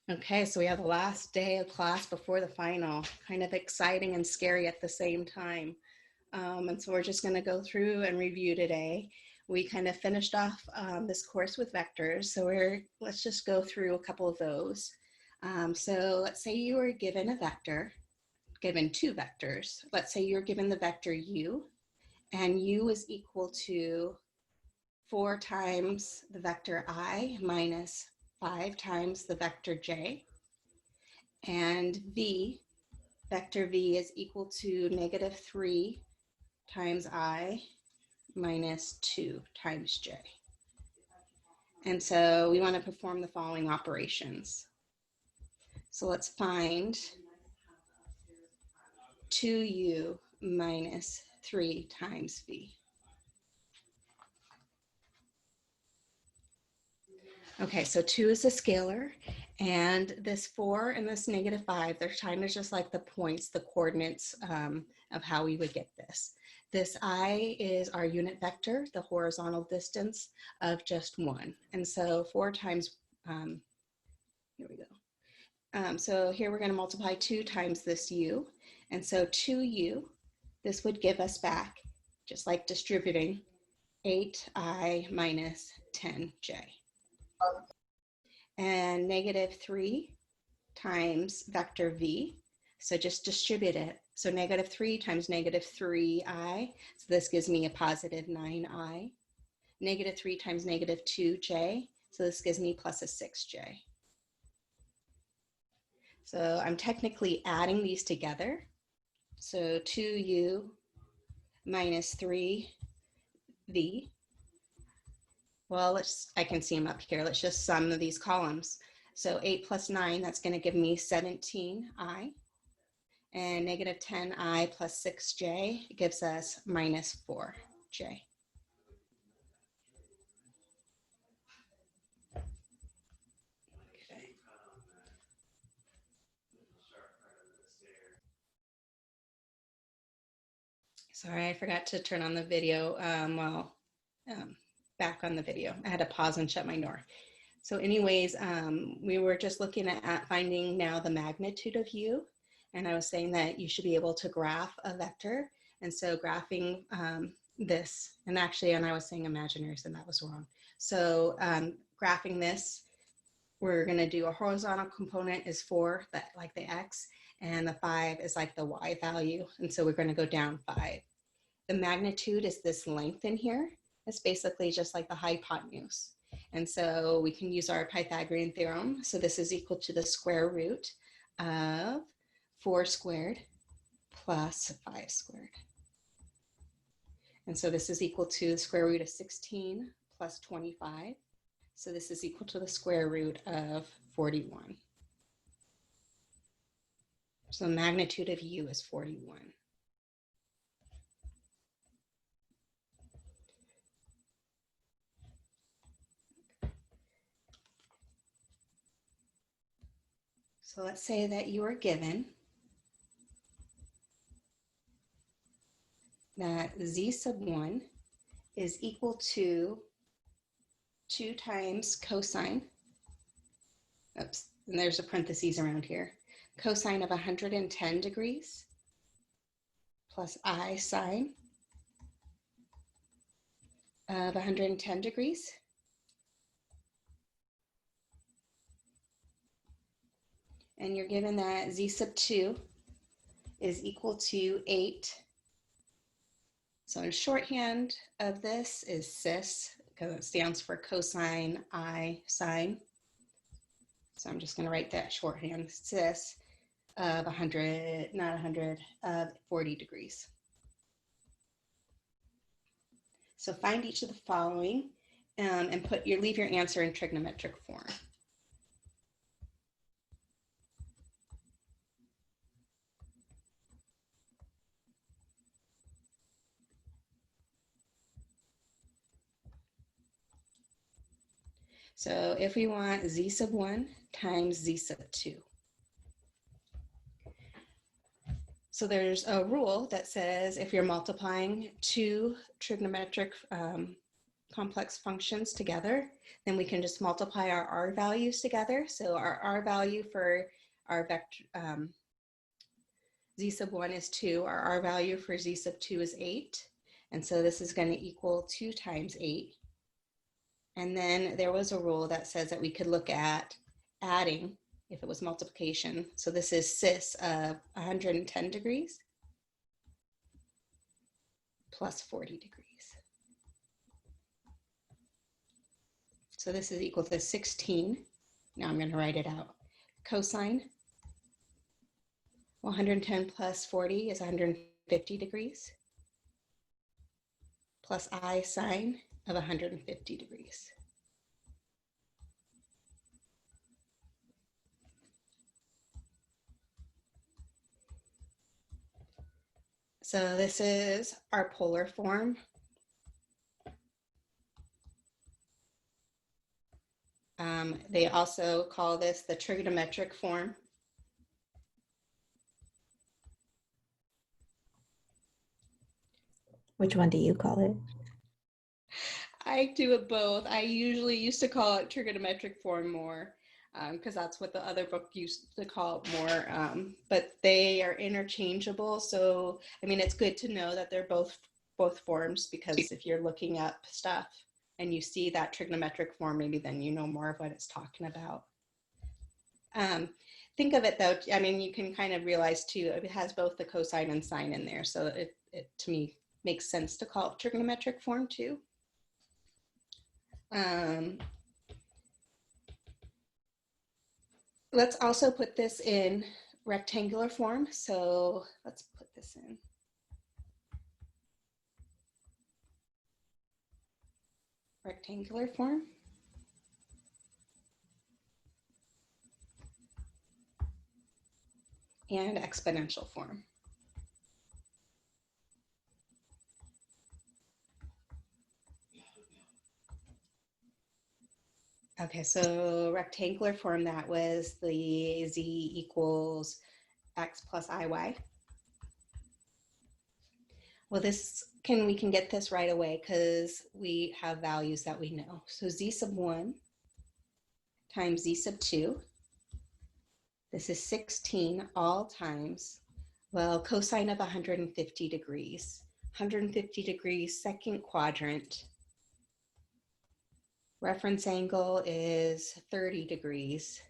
Okay, so we have the last day of class before the final, kind of exciting and scary at the same time. And so we're just going to go through and review today. We kind of finished off this course with vectors, so let's just go through a couple of those. So let's say you were given a vector, given two vectors. Let's say you're given the vector u, and u is equal to 4 times the vector I minus 5 times the vector j, and vector v is equal to negative 3 times I minus 2 times j. And so we want to perform the following operations. So let's find 2u minus 3 times v. Okay, so 2 is a scalar, and this 4 and this negative 5, their time is just like the points, the coordinates of how we would get this. This I is our unit vector, the horizontal distance of just 1. And so 4 times, here we go. So here we're going to multiply 2 times this u. And so 2u, this would give us back, just like distributing, 8I minus 10j. And negative 3 times vector v, so just distribute it. So negative 3 times negative 3i, so this gives me a positive 9i. Negative 3 times negative 2j, so this gives me plus a 6j. So I'm technically adding these together. So 2u minus 3v. Well, I can see them up here. Let's just sum of these columns. So 8 plus 9, that's going to give me 17i. And negative 10i plus 6j gives us minus 4j. Okay. Sorry, I forgot to turn on the video back on the video. I had to pause and shut my door. So anyways, we were just looking at finding now the magnitude of u, and I was saying that you should be able to graph a vector. And so graphing this, and I was saying imaginaries, and that was wrong. So graphing this, we're going to do a horizontal component is 4, that like the x, and the 5 is like the y value. And so we're going to go down 5. The magnitude is this length in here. It's basically just like the hypotenuse. And so we can use our Pythagorean Theorem. So this is equal to the square root of 4 squared plus 5 squared. And so this is equal to the square root of 16 plus 25. So this is equal to the square root of 41. So the magnitude of u is 41. So let's say that you are given that z sub 1 is equal to 2 times cosine, oops, and there's a parentheses around here, cosine of 110 degrees plus I sine of 110 degrees. And you're given that z sub 2 is equal to 8. So in shorthand of this is cis, because it stands for cosine I sine. So I'm just going to write that shorthand, cis of 100, not 100, of 40 degrees. So find each of the following and leave your answer in trigonometric form. So if we want z sub 1 times z sub 2. So there's a rule that says if you're multiplying two trigonometric complex functions together, then we can just multiply our R values together. So our R value for our vector, Z sub 1 is 2. Our R value for Z sub 2 is 8. And so this is going to equal 2 times 8. And then there was a rule that says that we could look at adding if it was multiplication. So this is cis of 110 degrees plus 40 degrees. So this is equal to 16. Now I'm going to write it out. Cosine 110 plus 40 is 150 degrees plus I sine of 150 degrees. So this is our polar form. They also call this the trigonometric form. Which one do you call it? I do it both. I usually used to call it trigonometric form more because that's what the other book used to call it more, but they are interchangeable. So, I mean, it's good to know that they're both forms, because if you're looking up stuff and you see that trigonometric form, maybe then you know more of what it's talking about. Think of it though, I mean, you can kind of realize too, it has both the cosine and sine in there. So it to me makes sense to call it trigonometric form too. Let's also put this in rectangular form. So let's put this in. Rectangular form. And exponential form. Okay, so rectangular form, that was the z equals x plus iy. Well, we can get this right away because we have values that we know. So z sub 1 times z sub 2. This is 16 all times, well, cosine of 150 degrees. 150 degrees, second quadrant. Reference angle is 30 degrees.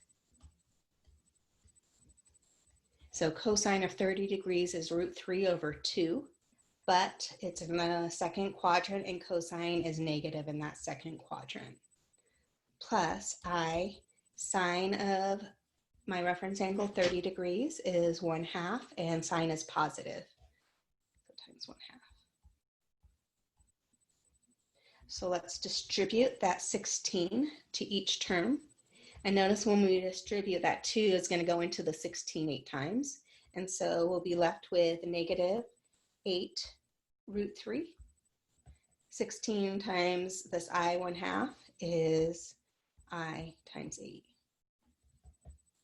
So cosine of 30 degrees is √3/2, but it's in the second quadrant and cosine is negative in that second quadrant. Plus I sine of my reference angle 30 degrees is 1/2 and sine is positive. So times 1/2. So let's distribute that 16 to each term. And notice when we distribute, that 2 is going to go into the 16 8 times. And so we'll be left with negative 8√3. 16 times this I 1/2 is I times 8,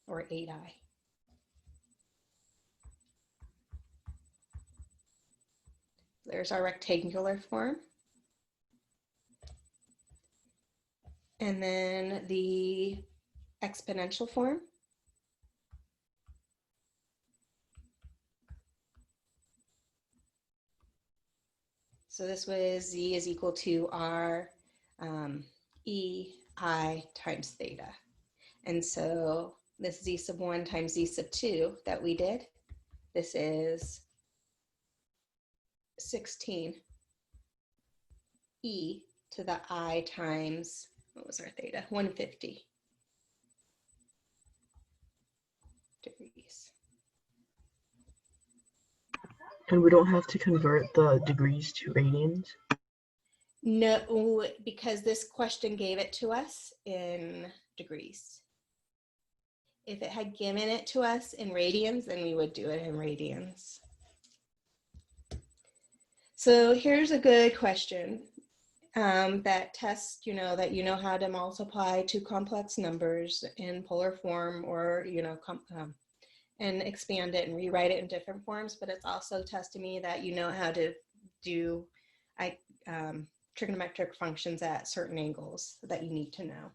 or 8I. There's our rectangular form. And then the exponential form. So this was z is equal to r e I times theta. And so this z sub 1 times z sub 2 that we did, this is 16 e to the I times, what was our theta? 150 degrees. And we don't have to convert the degrees to radians? No, because this question gave it to us in degrees. If it had given it to us in radians, then we would do it in radians. So here's a good question that tests, that you know how to multiply two complex numbers in polar form, or, and expand it and rewrite it in different forms. But it's also testing me that you know how to do trigonometric functions at certain angles that you need to know.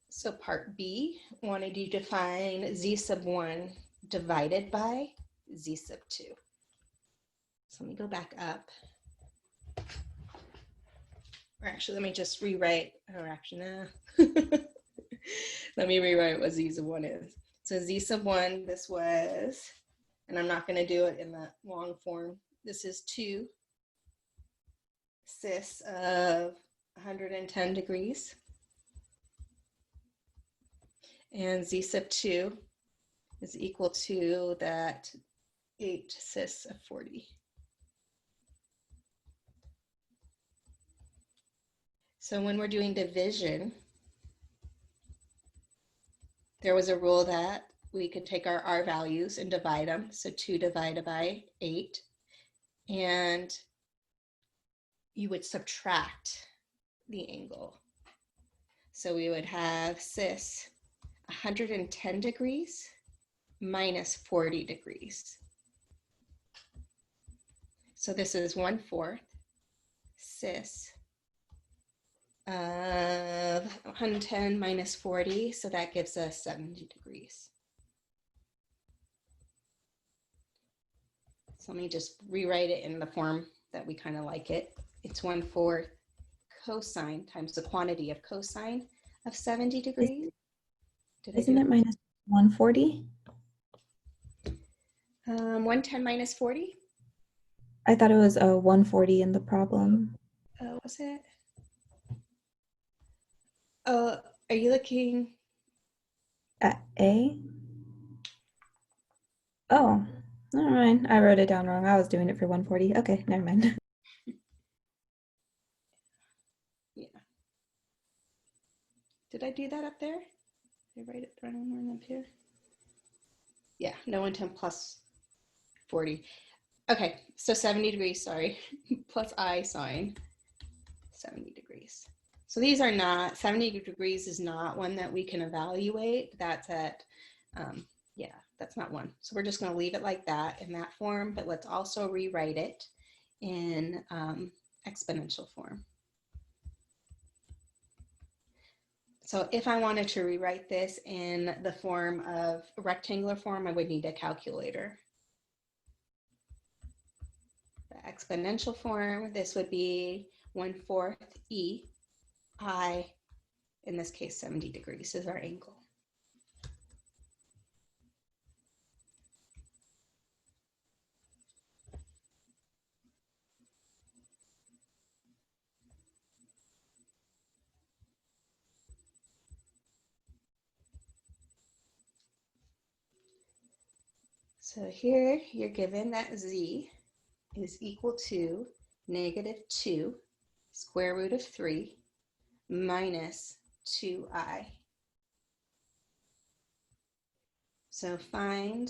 So part B wanted you to find z sub 1 divided by z sub 2. So let me go back up. Or actually, let me just rewrite, or actually, no. Let me rewrite what z sub 1 is. So z sub 1, this was, and I'm not going to do it in the long form. This is 2 cis of 110 degrees. And z sub 2 is equal to that 8 cis of 40. So when we're doing division, there was a rule that we could take our R values and divide them. So 2 divided by 8. And you would subtract the angle. So we would have cis 110 degrees minus 40 degrees. So this is 1/4 cis of 110 minus 40, so that gives us 70 degrees. So let me just rewrite it in the form that we kind of like it. It's 1/4 cosine times the quantity of cosine of 70 degrees. Isn't it minus 140? 110 minus 40? I thought it was 140 in the problem. Oh, was it? Oh, are you looking At A? Oh, never mind. I wrote it down wrong. I was doing it for 140. Okay, never mind. Yeah. Did I do that up there? Did I write it wrong up here? Yeah, no 110 plus 40. Okay, so 70 degrees, sorry, plus I sine 70 degrees. So these are not, 70 degrees is not one that we can evaluate. That's at, yeah, that's not one. So we're just going to leave it like that in that form, but let's also rewrite it in exponential form. So if I wanted to rewrite this in the form of rectangular form, I would need a calculator. The exponential form, this would be 1/4 e I, in this case 70 degrees is our angle. So here you're given that z is equal to -2 square root of 3 minus 2i. So find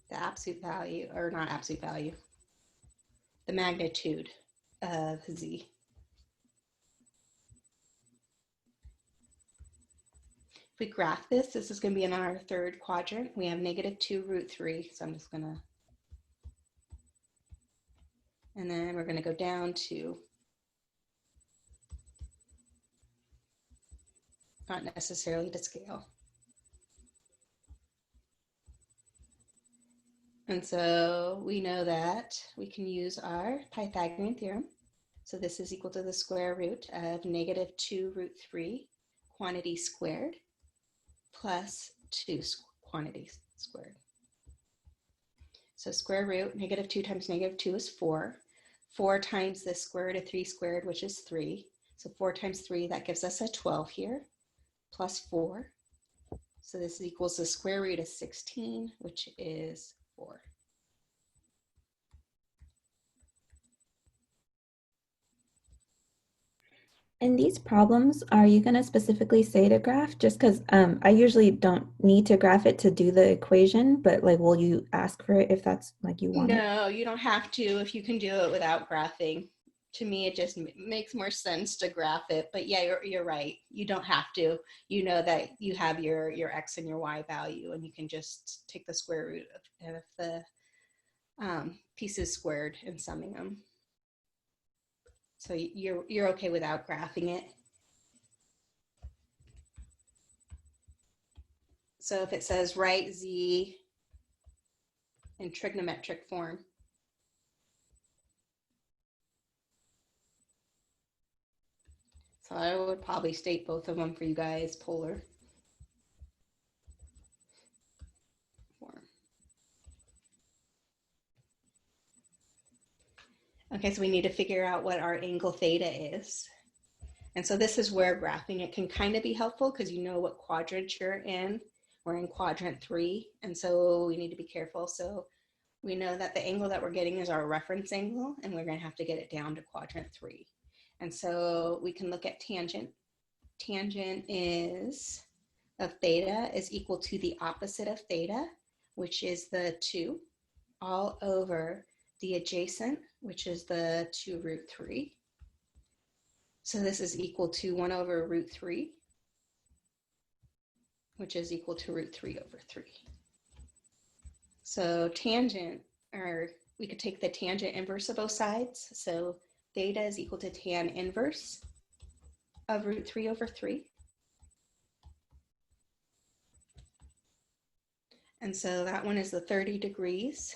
the absolute value, or not absolute value, the magnitude of z. If we graph this, this is going to be in our third quadrant. We have -2 root 3, so I'm just going to, and then we're going to go down to not necessarily to scale. And so we know that we can use our Pythagorean Theorem. So this is equal to the square root of -2 root 3 quantity squared plus 2 quantities squared. So square root, -2 times -2 is 4. 4 times the square root of 3 squared, which is 3. So 4 times 3, that gives us a 12 here, plus 4. So this equals the square root of 16, which is 4. In these problems, are you going to specifically say to graph? Just because I usually don't need to graph it to do the equation, but like, will you ask for it if that's like you want it? No, you don't have to if you can do it without graphing. to me, it just makes more sense to graph it. But yeah, you're right. You don't have to. You know that you have your x and your y value, and you can just take the square root of the pieces squared and summing them. So you're okay without graphing it. So if it says write z in trigonometric form, so I would probably state both of them for you guys, polar form. Okay, so we need to figure out what our angle theta is. And so this is where graphing it can kind of be helpful because you know what quadrant you're in. We're in quadrant 3, and so we need to be careful. So we know that the angle that we're getting is our reference angle, and we're going to have to get it down to quadrant 3. And so we can look at tangent. Tangent is of theta is equal to the opposite of theta, which is the 2, all over the adjacent, which is the 2 root 3. So this is equal to 1 over root 3, which is equal to root 3 over 3. So tangent, or we could take the tangent inverse of both sides. So theta is equal to tan inverse of root 3 over 3. And so that one is the 30 degrees.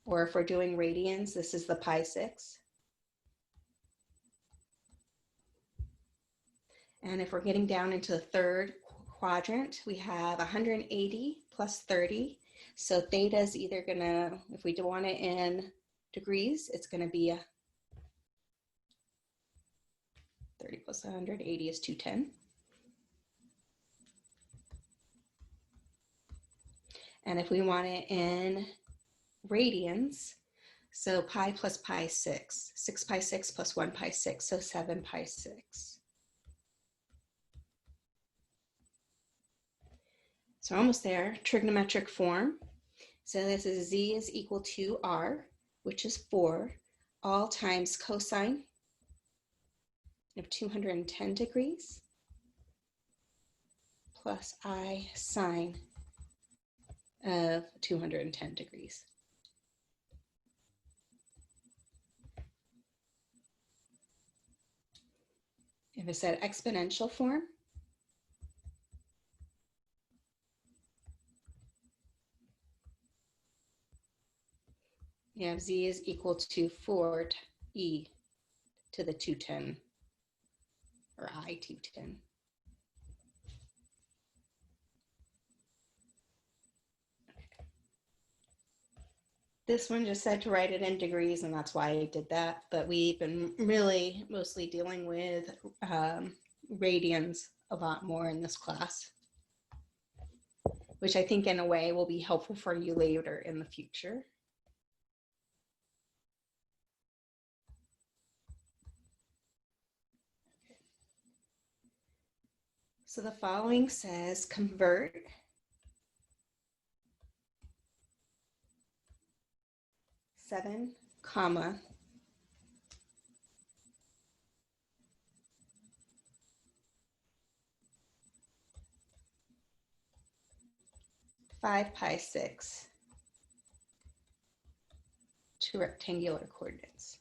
Or if we're doing radians, this is the pi 6. And if we're getting down into the third quadrant, we have 180 plus 30. So theta is either gonna, if we want it in degrees, it's gonna be 30 plus 180 is 210. And if we want it in radians, so pi plus pi 6, 6 pi 6 plus 1 pi 6, so 7 pi 6. So almost there, trigonometric form. So this is z is equal to r, which is 4, all times cosine of 210 degrees plus I sine of 210 degrees. If it said exponential form, you have z is equal to 4 e to the 210, or I 210. This one just said to write it in degrees, and that's why I did that. But we've been really mostly dealing with radians a lot more in this class, which I think in a way will be helpful for you later in the future. So the following says convert seven, comma, five pi 6 to rectangular coordinates.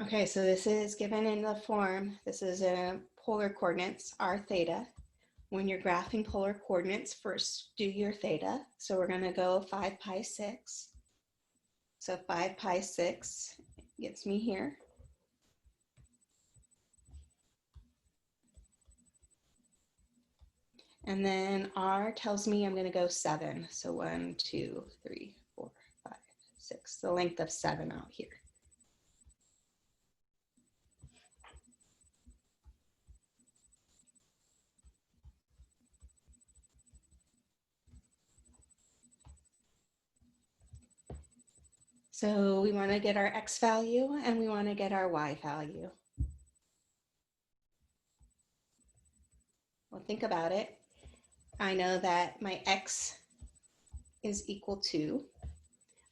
Okay, so this is given in the form, this is a polar coordinates, r theta. When you're graphing polar coordinates, first do your theta. So we're gonna go 5 pi 6. So 5 pi 6 gets me here. And then r tells me I'm gonna go 7. So 1, 2, 3, 4, 5, 6, the length of 7 out here. So we want to get our x value and we want to get our y value. Well, think about it. I know that my x is equal to,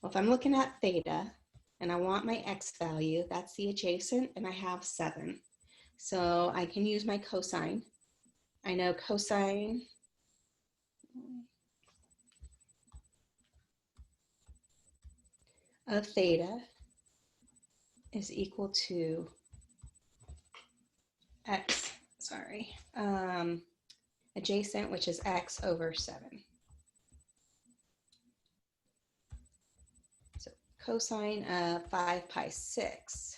well, if I'm looking at theta and I want my x value, that's the adjacent, and I have 7. So I can use my cosine. I know cosine of theta is equal to x, adjacent, which is x over 7. So cosine of 5 pi 6,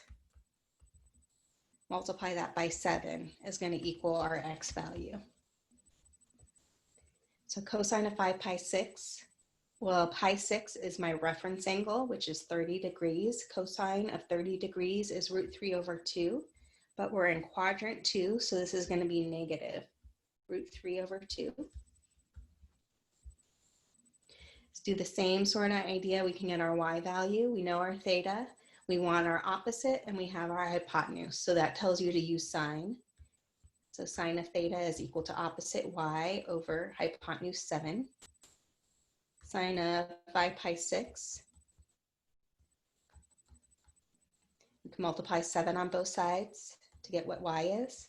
multiply that by 7 is going to equal our x value. So cosine of 5 pi 6, well, pi 6 is my reference angle, which is 30 degrees. Cosine of 30 degrees is root 3 over 2, but we're in quadrant 2, so this is going to be negative root 3 over 2. Let's do the same sort of idea. We can get our y value. We know our theta. We want our opposite, and we have our hypotenuse. So that tells you to use sine. So sine of theta is equal to opposite y over hypotenuse 7. Sine of 5 pi 6. We can multiply 7 on both sides to get what y is.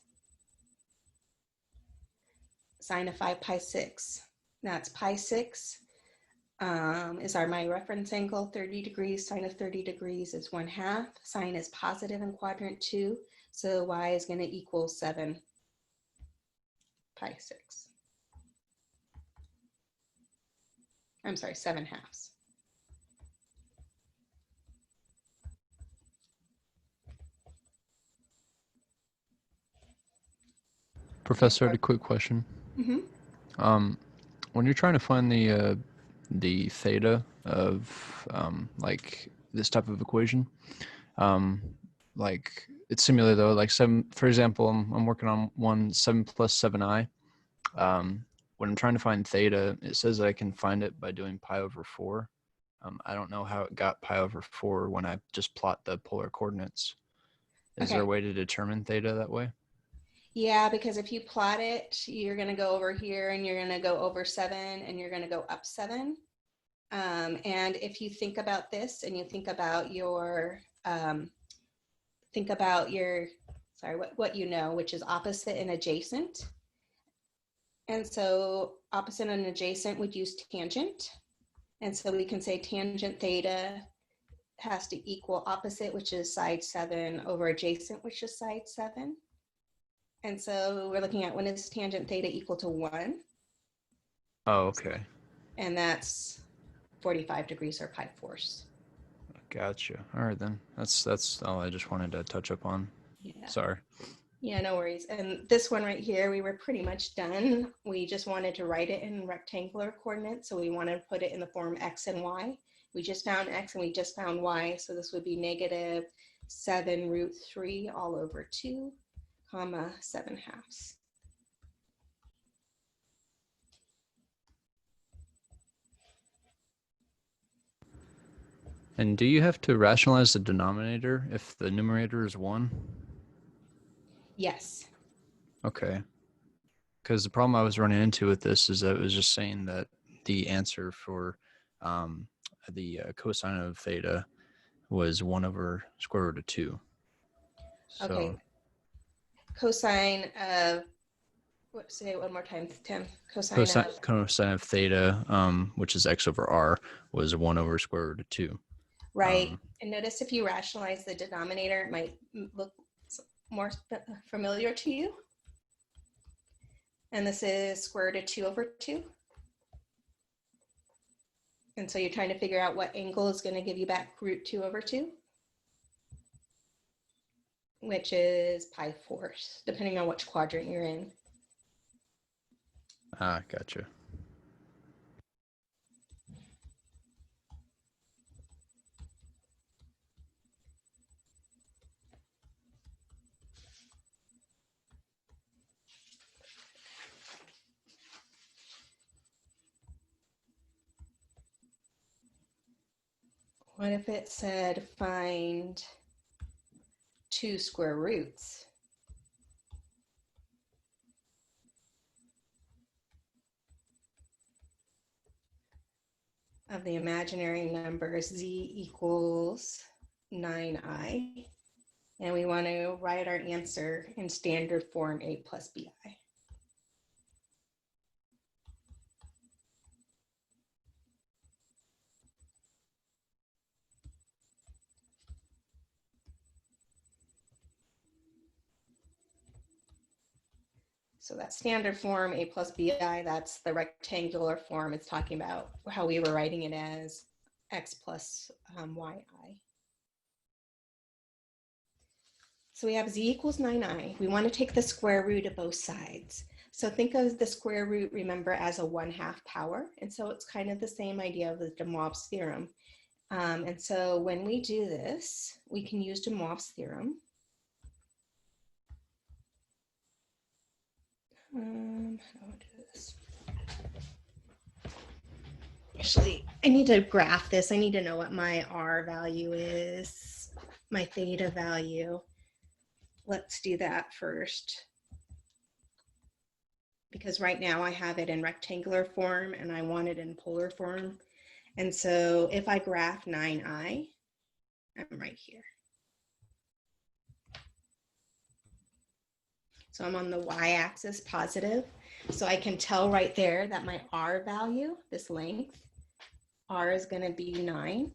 Sine of 5 pi 6. That's pi 6 is my reference angle, 30 degrees. Sine of 30 degrees is 1/2. Sine is positive in quadrant 2, so y is going to equal 7 pi 6. I'm sorry, 7/2. Professor, I had a quick question. Mm-hmm. When you're trying to find the theta of like this type of equation, like it's simulated though, like 7, for example, I'm working on one 7 plus 7i. When I'm trying to find theta, it says I can find it by doing pi over 4. I don't know how it got pi over 4 when I just plot the polar coordinates. Is there a way to determine theta that way? Yeah, because if you plot it, you're going to go over here and you're going to go over 7 and you're going to go up 7. And if you think about this and you think about your, what you know, which is opposite and adjacent. And so opposite and adjacent would use tangent. And so we can say tangent theta has to equal opposite, which is side 7, over adjacent, which is side 7. And so we're looking at when is tangent theta equal to 1? Oh, okay. And that's 45 degrees or pi 4. Gotcha. All right, then. That's all I just wanted to touch up on. Yeah. Sorry. Yeah, no worries. And this one right here, we were pretty much done. We just wanted to write it in rectangular coordinates. So we want to put it in the form x and y. We just found x and we just found y. So this would be negative 7 root 3 all over 2, comma 7/2. And do you have to rationalize the denominator if the numerator is 1? Yes. Okay. Because the problem I was running into with this is that it was just saying that the answer for the cosine of theta was 1 over square root of 2. So, Okay. Cosine of, say it one more time, Tim. Cosine of theta, which is x over r, was 1 over square root of 2. Right. And notice if you rationalize the denominator, it might look more familiar to you. And this is square root of 2 over 2. And so you're trying to figure out what angle is going to give you back root 2 over 2, which is pi 4, depending on which quadrant you're in. Ah, gotcha. What if it said find 2 square roots? Of the imaginary number z equals 9i. And we want to write our answer in standard form a plus bi. So that standard form, a plus bi, that's the rectangular form. It's talking about how we were writing it as x plus yi. So we have z equals 9i. We want to take the square root of both sides. So think of the square root, remember, as a 1/2 power. And so it's kind of the same idea of the Demofs Theorem. And so when we do this, we can use Demofs Theorem. How do I do this? Actually, I need to graph this. I need to know what my R value is, my theta value. Let's do that first. Because right now I have it in rectangular form and I want it in polar form. And so if I graph 9i, I'm right here. So I'm on the y-axis positive. So I can tell right there that my R value, this length, R is going to be 9.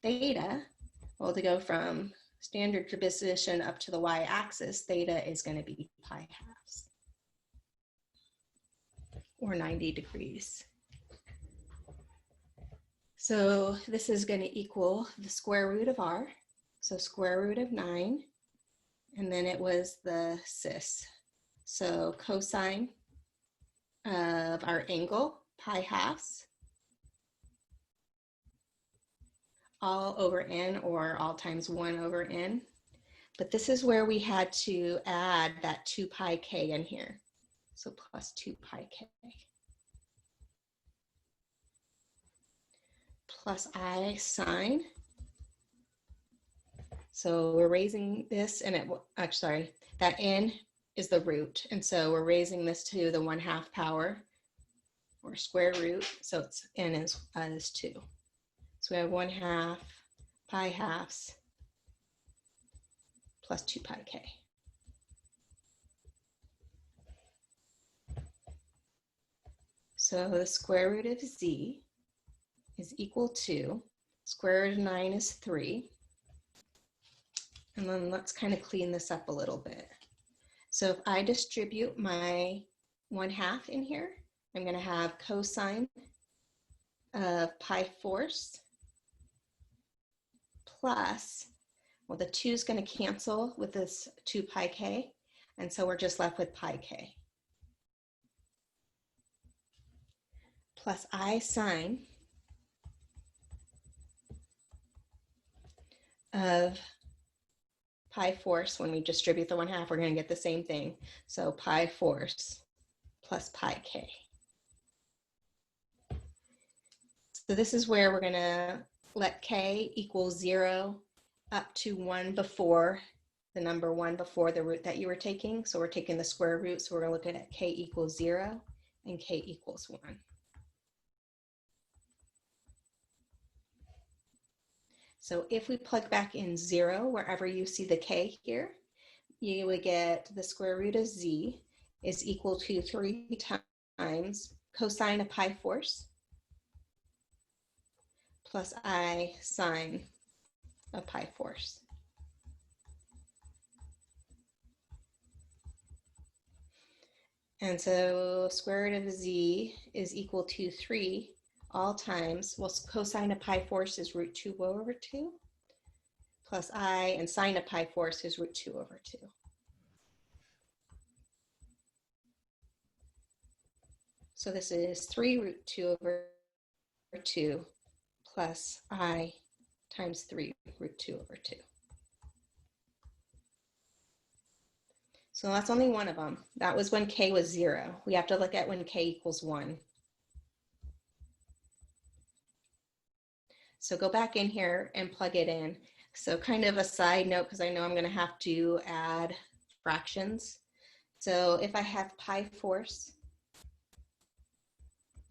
Theta, well, to go from standard position up to the y-axis, theta is going to be pi halves, or 90 degrees. So this is going to equal the square root of R, so square root of 9, and then it was the cis. So cosine of our angle, pi halves, all over n, or all times 1 over n. But this is where we had to add that 2 pi k in here. So plus 2 pi k. Plus I sine. So we're raising this, and sorry, that n is the root. And so we're raising this to the 1/2 power, or square root. So it's n is 2. So we have 1/2 pi halves plus 2 pi k. So the square root of z is equal to, square root of 9 is 3. And then let's kind of clean this up a little bit. So if I distribute my 1/2 in here, I'm going to have cosine of pi fourths plus, well, the 2 is going to cancel with this 2 pi k, and so we're just left with pi k. Plus I sine of pi fourths. When we distribute the 1/2, we're going to get the same thing. So pi fourths plus pi k. So this is where we're going to let k equal 0 up to 1 before the number 1 before the root that you were taking. So we're taking the square root. So we're going to look at k equals 0 and k equals 1. So if we plug back in 0, wherever you see the k here, you would get the square root of z is equal to 3 times cosine of pi fourths plus I sine of pi fourths. And so square root of z is equal to 3 all times, well, cosine of pi fourths is root 2 over 2, plus I, and sine of pi fourths is root 2 over 2. So this is 3 root 2 over 2 plus I times 3 root 2 over 2. So that's only one of them. That was when k was 0. We have to look at when k equals 1. So go back in here and plug it in. So kind of a side note, because I know I'm going to have to add fractions. So if I have pi fourths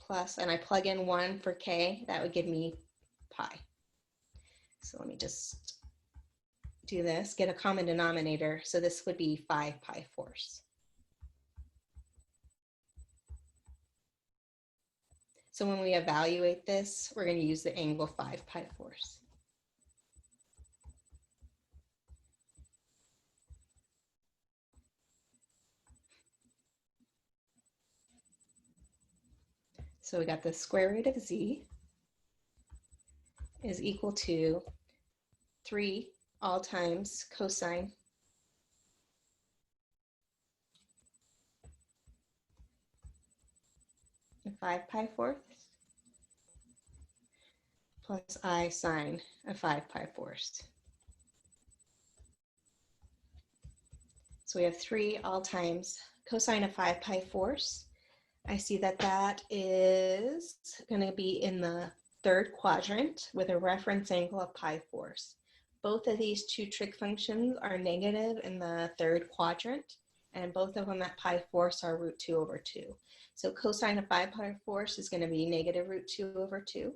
plus, and I plug in 1 for k, that would give me pi. So let me just do this, get a common denominator. So this would be 5 pi fourths. So when we evaluate this, we're going to use the angle 5 pi fourths. So we got the square root of z is equal to 3 all times cosine of 5 pi fourths plus I sine of 5 pi fourths. So we have 3 all times cosine of 5 pi fourths. I see that that is going to be in the third quadrant with a reference angle of pi fourths. Both of these two trig functions are negative in the third quadrant, and both of them at pi fourths are root 2 over 2. So cosine of 5 pi fourths is going to be negative root 2 over 2,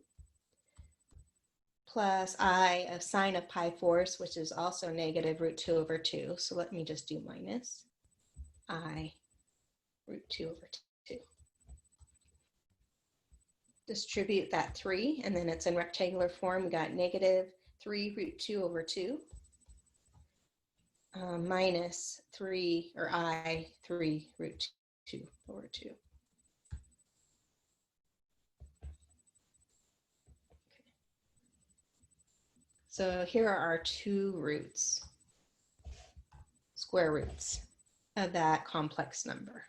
plus I of sine of pi fourths, which is also negative root 2 over 2. So let me just do minus I root 2 over 2. Distribute that 3, and then it's in rectangular form. We got negative 3 root 2 over 2 minus 3, or I 3 root 2 over 2. So here are our two roots, square roots of that complex number.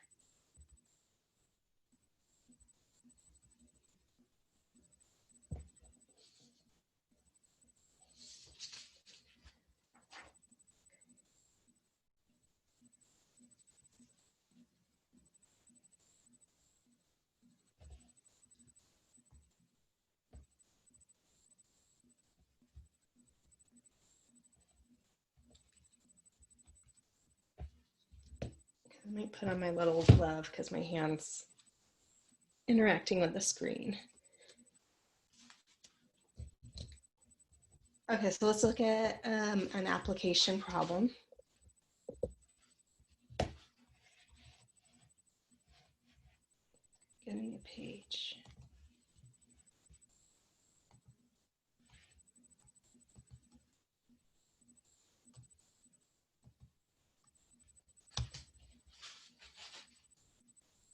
Let me put on my little glove because my hand's interacting with the screen. Okay, so let's look at an application problem. Getting a page.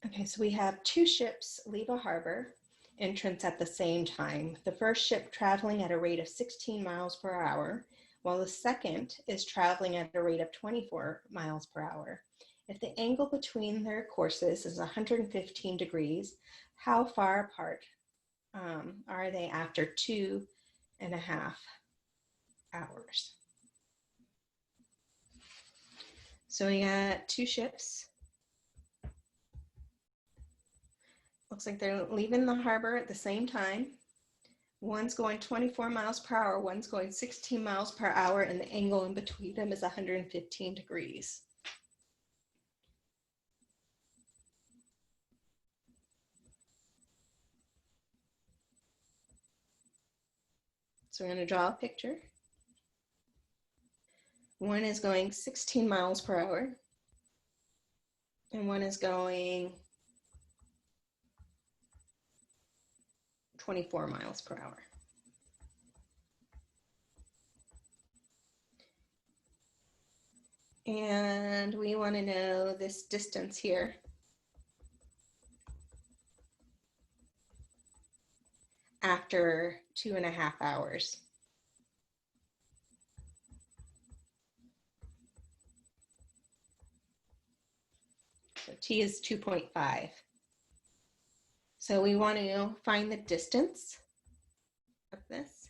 Okay, so we have two ships leave a harbor entrance at the same time. The first ship traveling at a rate of 16 miles per hour, while the second is traveling at a rate of 24 miles per hour. If the angle between their courses is 115 degrees, how far apart are they after 2.5 hours? So we got two ships. Looks like they're leaving the harbor at the same time. One's going 24 miles per hour, one's going 16 miles per hour, and the angle in between them is 115 degrees. So we're going to draw a picture. One is going 16 miles per hour, and one is going 24 miles per hour. And we want to know this distance here. After 2.5 hours. So t is 2.5. So we want to find the distance of this.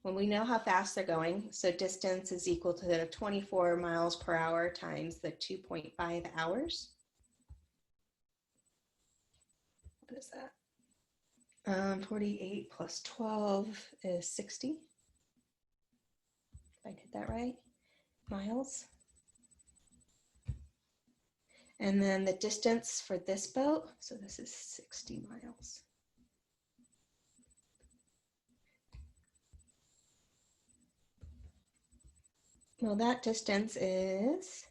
Well, we know how fast they're going, so distance is equal to the 24 miles per hour times the 2.5 hours. What is that? 48 plus 12 is 60. If I did that right, miles. And then the distance for this boat, so this is 60 miles. Well, that distance is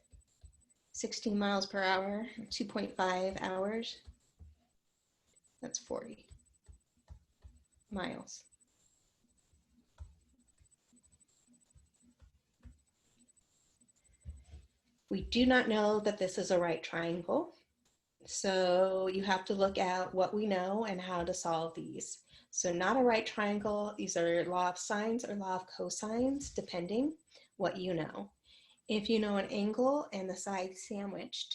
16 miles per hour, 2.5 hours. That's 40 miles. We do not know that this is a right triangle. So you have to look at what we know and how to solve these. So not a right triangle, these are law of sines or law of cosines, depending what you know. If you know an angle and the side sandwiched,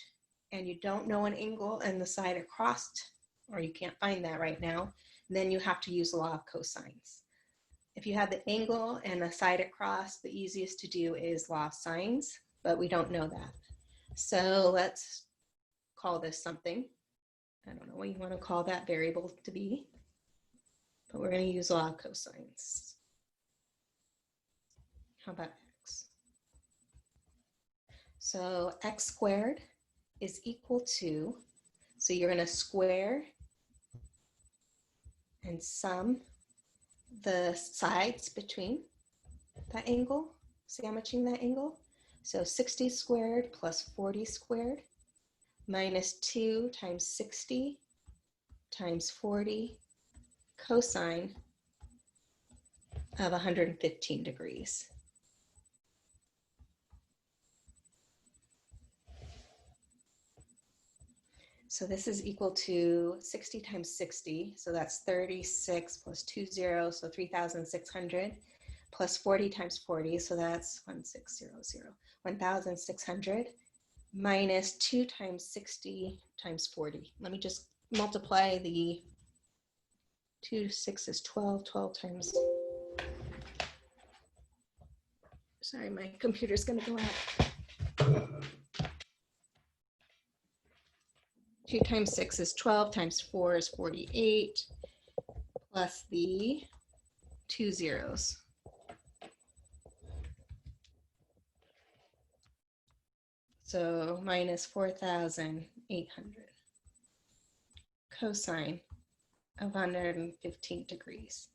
and you don't know an angle and the side across, or you can't find that right now, then you have to use the law of cosines. If you have the angle and the side across, the easiest to do is law of sines, but we don't know that. So let's call this something. I don't know what you want to call that variable to be, but we're going to use law of cosines. How about x? So x squared is equal to, so you're going to square and sum the sides between that angle, sandwiching that angle. So 60 squared plus 40 squared minus 2 times 60 times 40 cosine of 115 degrees. So this is equal to 60 times 60, so that's 36 plus 2 zeros, so 3,600, plus 40 times 40, so that's 1,600, minus 2 times 60 times 40. Let me just multiply the 2 to 6 is 12, 12 times, sorry, my computer's gonna go out. 2 times 6 is 12, times 4 is 48, plus the 2 zeros. So minus 4,800 cosine of 115 degrees.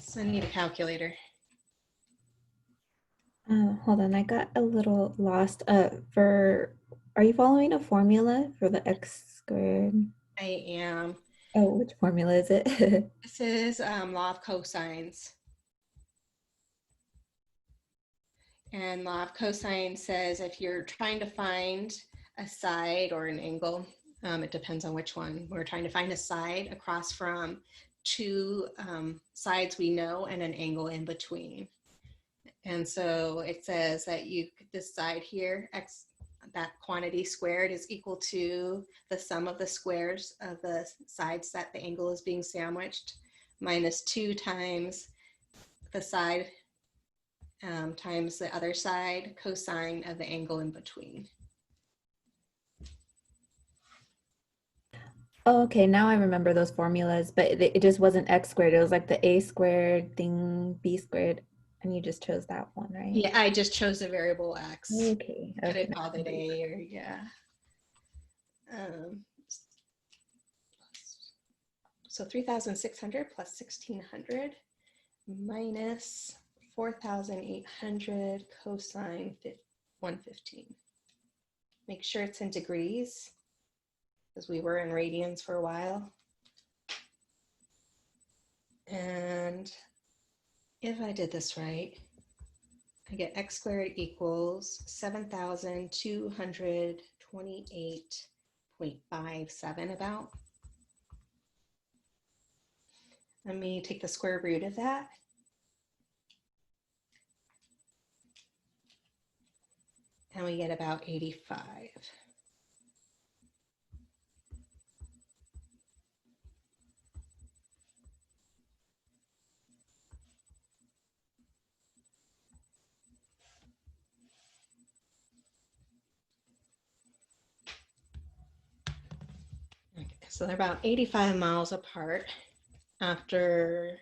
So I need a calculator. Hold on, I got a little lost. Are you following a formula for the x squared? I am. Oh, which formula is it? This is law of cosines. And law of cosine says if you're trying to find a side or an angle, it depends on which one. We're trying to find a side across from two sides we know and an angle in between. And so it says that this side here, x, that quantity squared is equal to the sum of the squares of the sides that the angle is being sandwiched, minus 2 times the side times the other side cosine of the angle in between. Oh, okay, now I remember those formulas, but it just wasn't x squared. It was like the a squared thing, b squared, and you just chose that one, right? Yeah, I just chose the variable x. Okay. Could Okay. have called it a or yeah. So 3,600 plus 1,600 minus 4,800 cosine 115. Make sure it's in degrees, because we were in radians for a while. And if I did this right, I get x squared equals 7,228.57 about. Let me take the square root of that. And we get about 85. So they're about 85 miles apart after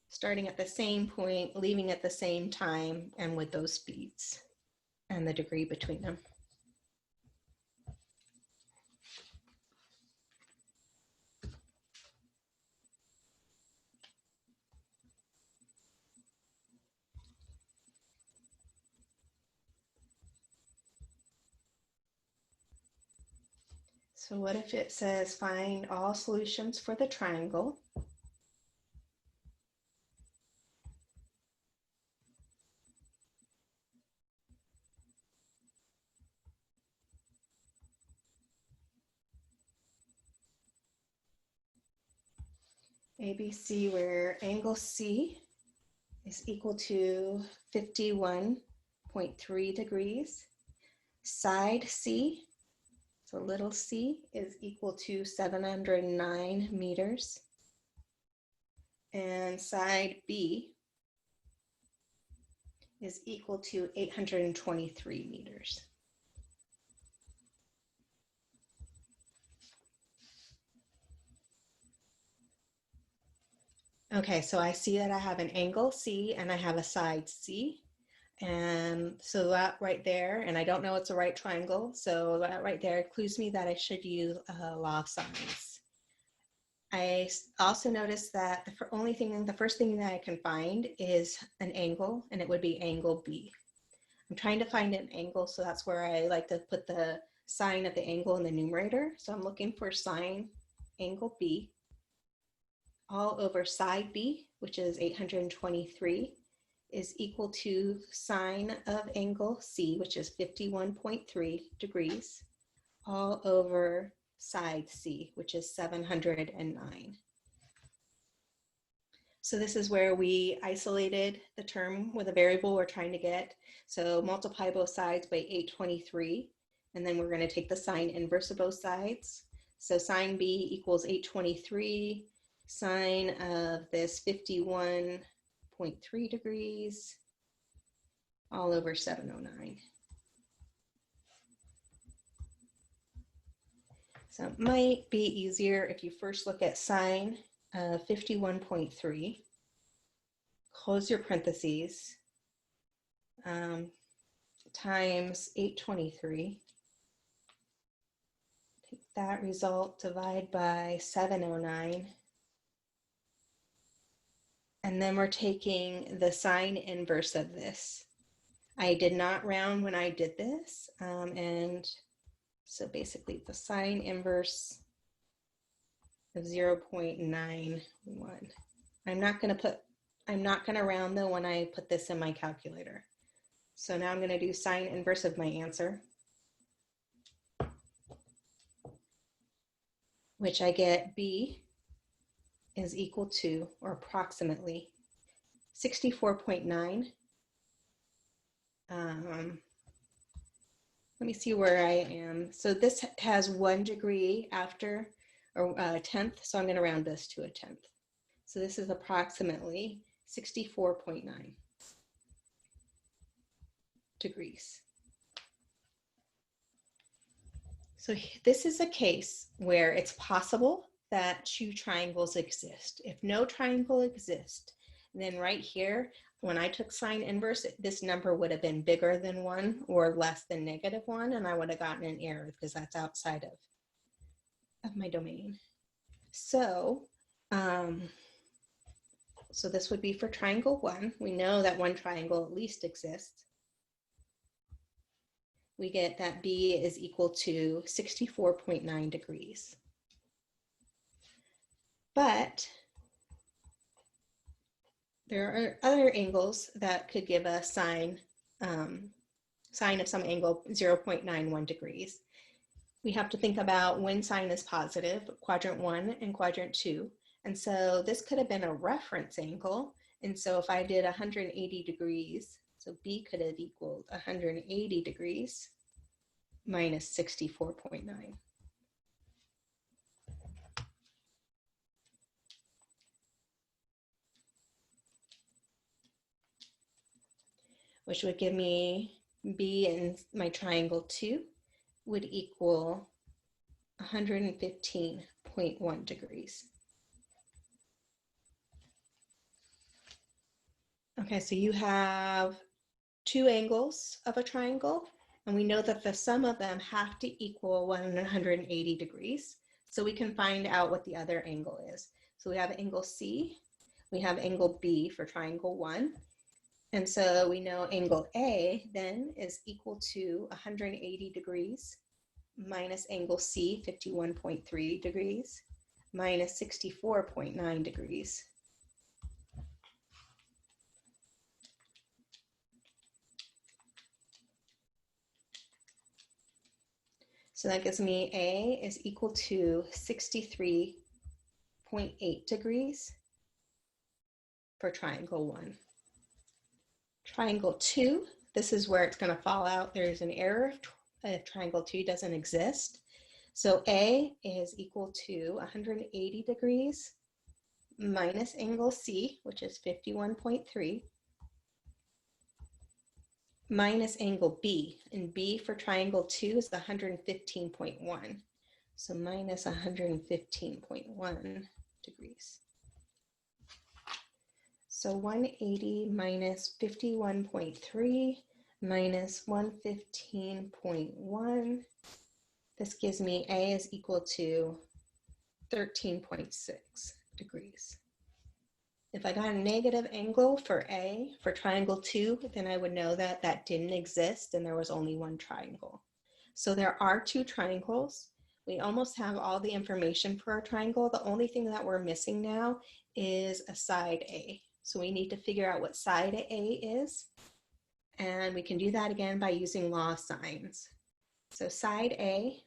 starting at the same point, leaving at the same time, and with those speeds and the degree between them. So what if it says find all solutions for the triangle? ABC, where angle C is equal to 51.3 degrees. Side C, so little c, is equal to 709 meters. And side B is equal to 823 meters. Okay, so I see that I have an angle C and I have a side C. And so that right there, and I don't know it's a right triangle, so that right there clues me that I should use law of sines. I also noticed that the first thing that I can find is an angle, and it would be angle B. I'm trying to find an angle, so that's where I like to put the sign of the angle in the numerator. So I'm looking for sine angle B all over side B, which is 823, is equal to sine of angle C, which is 51.3 degrees, all over side C, which is 709. So this is where we isolated the term with a variable we're trying to get. So multiply both sides by 823, and then we're going to take the sine inverse of both sides. So sine B equals 823, sine of this 51.3 degrees, all over 709. So it might be easier if you first look at sine 51.3, close your parentheses, times 823. Take that result, divide by 709. And then we're taking the sine inverse of this. I did not round when I did this. And so basically the sine inverse of 0.91. I'm not going to round though when I put this in my calculator. So now I'm going to do sine inverse of my answer, which I get B is equal to, or approximately, 64.9. Let me see where I am. So this has 1 degree after, or a tenth, so I'm going to round this to a tenth. So this is approximately 64.9 degrees. So this is a case where it's possible that two triangles exist. If no triangle exists, then right here, when I took sine inverse, this number would have been bigger than 1 or less than -1, and I would have gotten an error because that's outside of my domain. So, so this would be for triangle 1. We know that one triangle at least exists. We get that B is equal to 64.9 degrees. But there are other angles that could give us sine of some angle 0.91 degrees. We have to think about when sine is positive, quadrant 1 and quadrant 2. And so this could have been a reference angle. And so if I did 180 degrees, so B could have equaled 180 degrees minus 64.9. Which would give me B in my triangle 2 would equal 115.1 degrees. Okay, so you have two angles of a triangle, and we know that the sum of them have to equal 180 degrees. So we can find out what the other angle is. So we have angle C, we have angle B for triangle 1. And so we know angle A then is equal to 180 degrees minus angle C, 51.3 degrees, minus 64.9 degrees. So that gives me A is equal to 63.8 degrees for triangle 1. Triangle 2, this is where it's going to fall out. There's an error if triangle 2 doesn't exist. So A is equal to 180 degrees minus angle C, which is 51.3, minus angle B, and B for triangle 2 is 115.1. So minus 115.1 degrees. So 180 minus 51.3 minus 115.1. This gives me A is equal to 13.6 degrees. If I got a negative angle for A for triangle 2, then I would know that that didn't exist and there was only one triangle. So there are two triangles. We almost have all the information for our triangle. The only thing that we're missing now is a side A. So we need to figure out what side A is. And we can do that again by using law of sines. So side A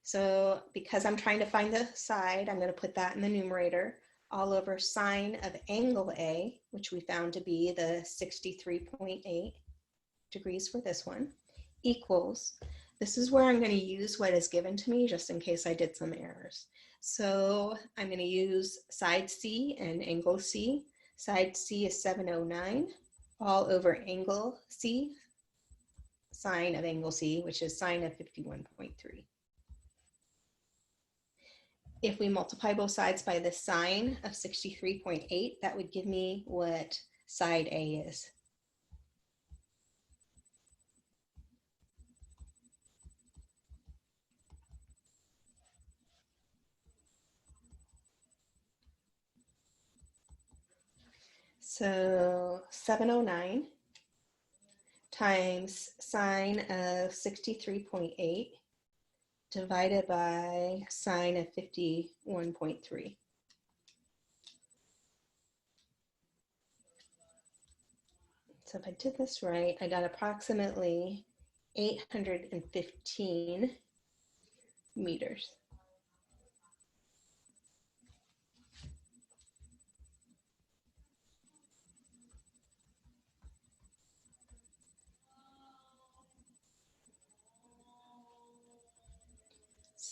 So because I'm trying to find the side, I'm going to put that in the numerator, all over sine of angle A, which we found to be the 63.8 degrees for this one, equals, this is where I'm going to use what is given to me just in case I did some errors. So I'm going to use side C and angle C. Side C is 709, all over angle C, sine of angle C, which is sine of 51.3. If we multiply both sides by the sine of 63.8, that would give me what side A is. So 709 times sine of 63.8 divided by sine of 51.3. So if I did this right, I got approximately 815 meters.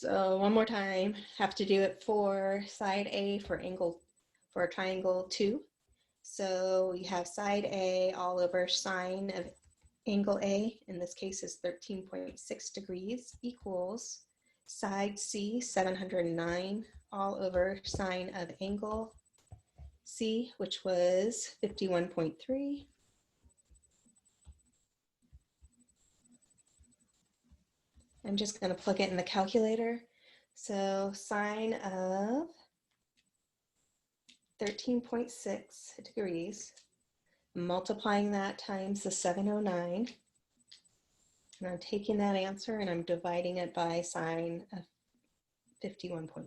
So one more time, have to do it for side A for triangle 2. So we have side A all over sine of angle A, in this case is 13.6 degrees, equals side C, 709, all over sine of angle C, which was 51.3. I'm just going to plug it in the calculator. So sine of 13.6 degrees, multiplying that times the 709, and I'm taking that answer and I'm dividing it by sine of 51.3.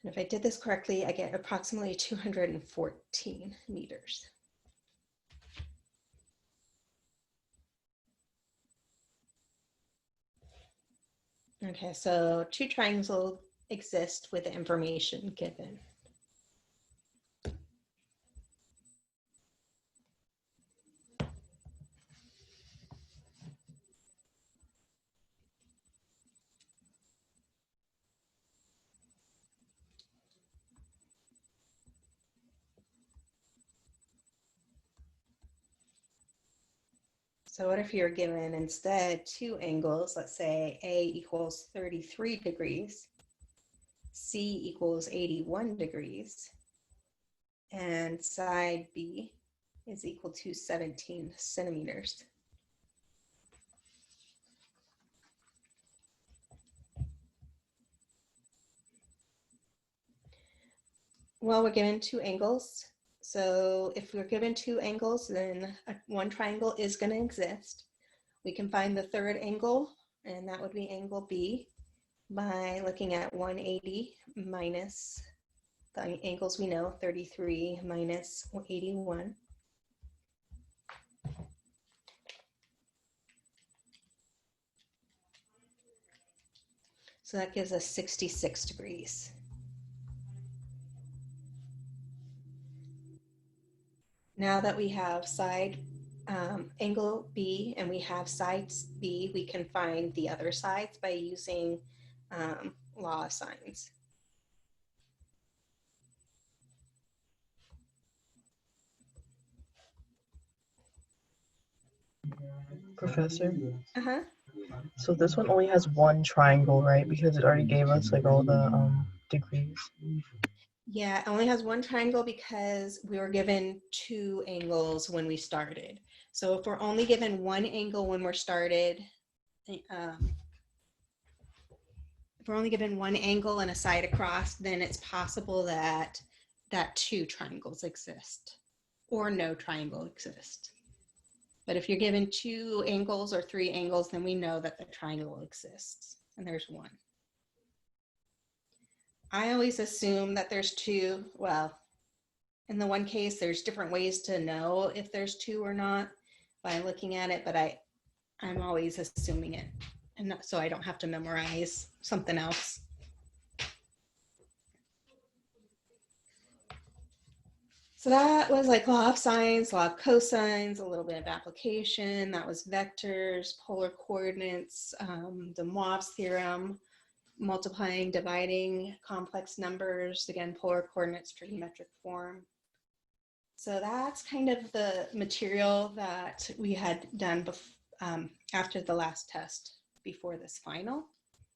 And if I did this correctly, I get approximately 214 meters. Okay, so two triangles exist with the information given. So what if you're given instead two angles, let's say A equals 33 degrees, C equals 81 degrees, and side B is equal to 17 centimeters. Well, we're given two angles. So if we're given two angles, then one triangle is going to exist. We can find the third angle, and that would be angle B, by looking at 180 minus the angles we know, 33 minus 81. So that gives us 66 degrees. Now that we have side angle B and we have sides B, we can find the other sides by using law of sines. Professor, Uh-huh. so this one only has one triangle, right? Because it already gave us like all the degrees. Yeah, it only has one triangle because we were given two angles when we started. So if we're only given one angle when we're started, if we're only given one angle and a side across, then it's possible that two triangles exist or no triangle exists. But if you're given two angles or three angles, then we know that the triangle exists, and there's one. I always assume that there's two. Well, in the one case, there's different ways to know if there's two or not by looking at it, but I'm always assuming it, and not, so I don't have to memorize something else. So that was like law of sines, law of cosines, a little bit of application. That was vectors, polar coordinates, Demofs Theorem, multiplying, dividing complex numbers, again, polar coordinates, trigonometric form. So that's kind of the material that we had done after the last test before this final.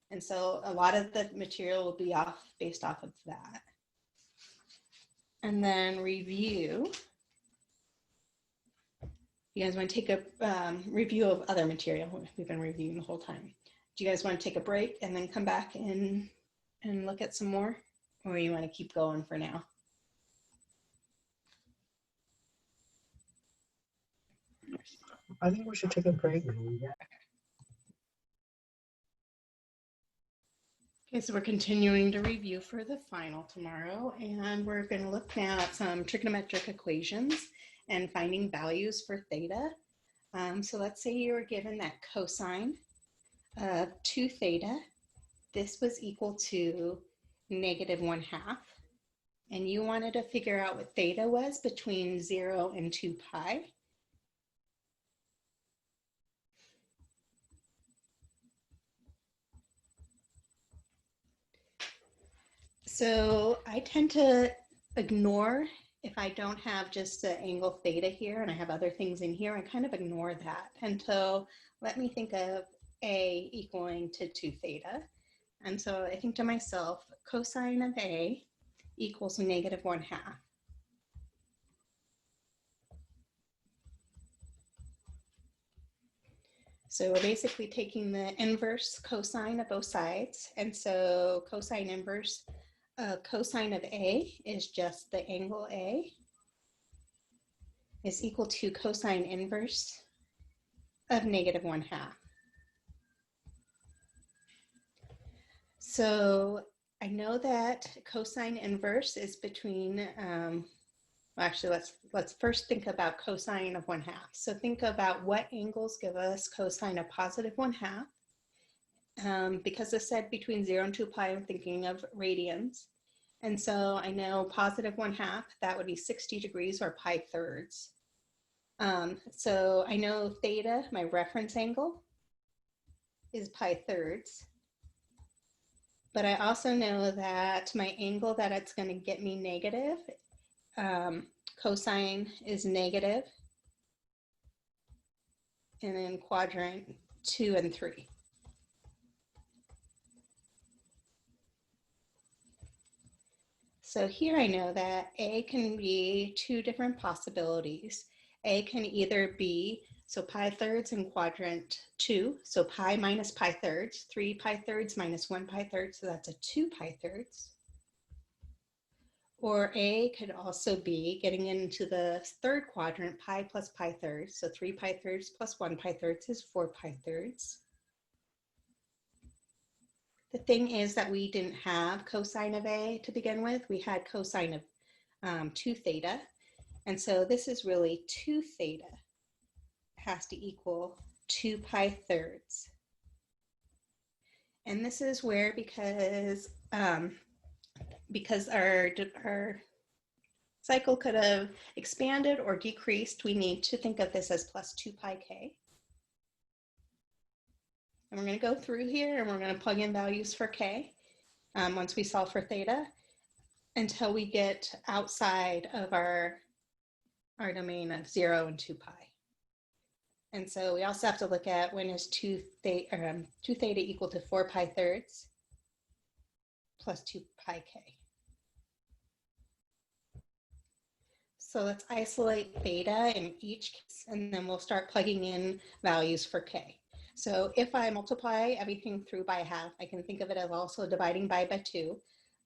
And so a lot of the material will be based off of that. And then review. You guys want to take a review of other material we've been reviewing the whole time. Do you guys want to take a break and then come back and look at some more? Or you want to keep going for now? I think we should take a break. Okay, so we're continuing to review for the final tomorrow, and we're going to look now at some trigonometric equations and finding values for theta. So let's say you were given that cosine of 2 theta. This was equal to -1/2, and you wanted to figure out what theta was between 0 and 2 pi. So I tend to ignore, if I don't have just the angle theta here and I have other things in here, I kind of ignore that until let me think of A equaling to 2 theta. And so I think to myself, cosine of A equals -1/2. So we're basically taking the inverse cosine of both sides. And so cosine inverse cosine of A is just the angle A is equal to cosine inverse of -1/2. So I know that cosine inverse is between, well, actually, let's first think about cosine of 1/2. So think about what angles give us cosine of +1/2. Because it said between 0 and 2 pi, I'm thinking of radians. And so I know +1/2, that would be 60 degrees or pi thirds. So I know theta, my reference angle, is pi thirds. But I also know that my angle that it's going to get me negative, cosine is negative and in quadrant 2 and 3. So here I know that A can be two different possibilities. A can either be, so pi thirds in quadrant 2, so pi minus pi thirds, 3 pi thirds minus 1 pi thirds, so that's a 2 pi thirds. Or A could also be getting into the third quadrant, pi plus pi thirds, so 3 pi thirds plus 1 pi thirds is 4 pi thirds. The thing is that we didn't have cosine of A to begin with. We had cosine of 2 theta. And so this is really 2 theta has to equal 2 pi thirds. And this is where, because our cycle could have expanded or decreased, we need to think of this as plus 2 pi k. And we're going to go through here and we're going to plug in values for k once we solve for theta until we get outside of our domain of 0 and 2 pi. And so we also have to look at when is 2 theta equal to 4 pi thirds plus 2 pi k. So let's isolate theta in each case, and then we'll start plugging in values for k. So if I multiply everything through by a half, I can think of it as also dividing by 2,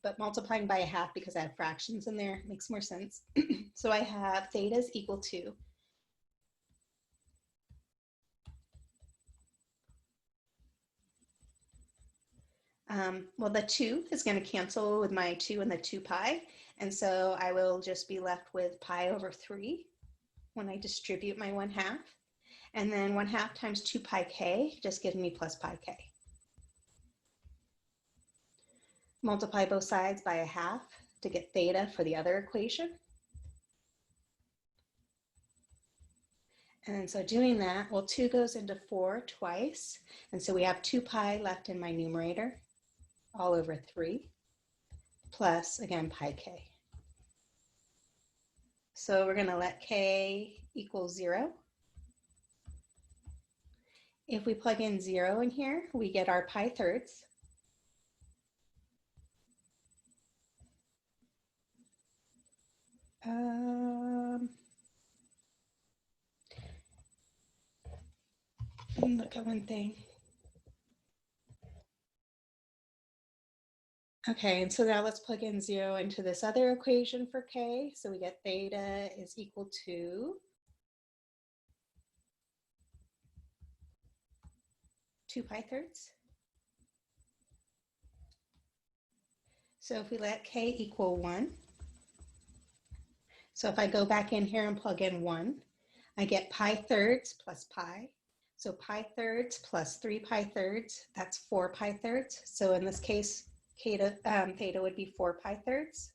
but multiplying by a half because I have fractions in there makes more sense. So I have theta is equal to well, the 2 is going to cancel with my 2 and the 2 pi. And so I will just be left with pi over 3 when I distribute my 1/2. And then 1/2 times 2 pi k just gives me plus pi k. Multiply both sides by a half to get theta for the other equation. And so doing that, well, 2 goes into 4 twice. And so we have 2 pi left in my numerator, all over 3, plus, again, pi k. So we're going to let k equal 0. If we plug in 0 in here, we get our pi thirds. Look at one thing. Okay, and so now let's plug in 0 into this other equation for k. So we get theta is equal to 2 pi thirds. So if we let k equal 1, so if I go back in here and plug in 1, I get pi thirds plus pi. So pi thirds plus 3 pi thirds, that's 4 pi thirds. So in this case, theta would be 4 pi thirds.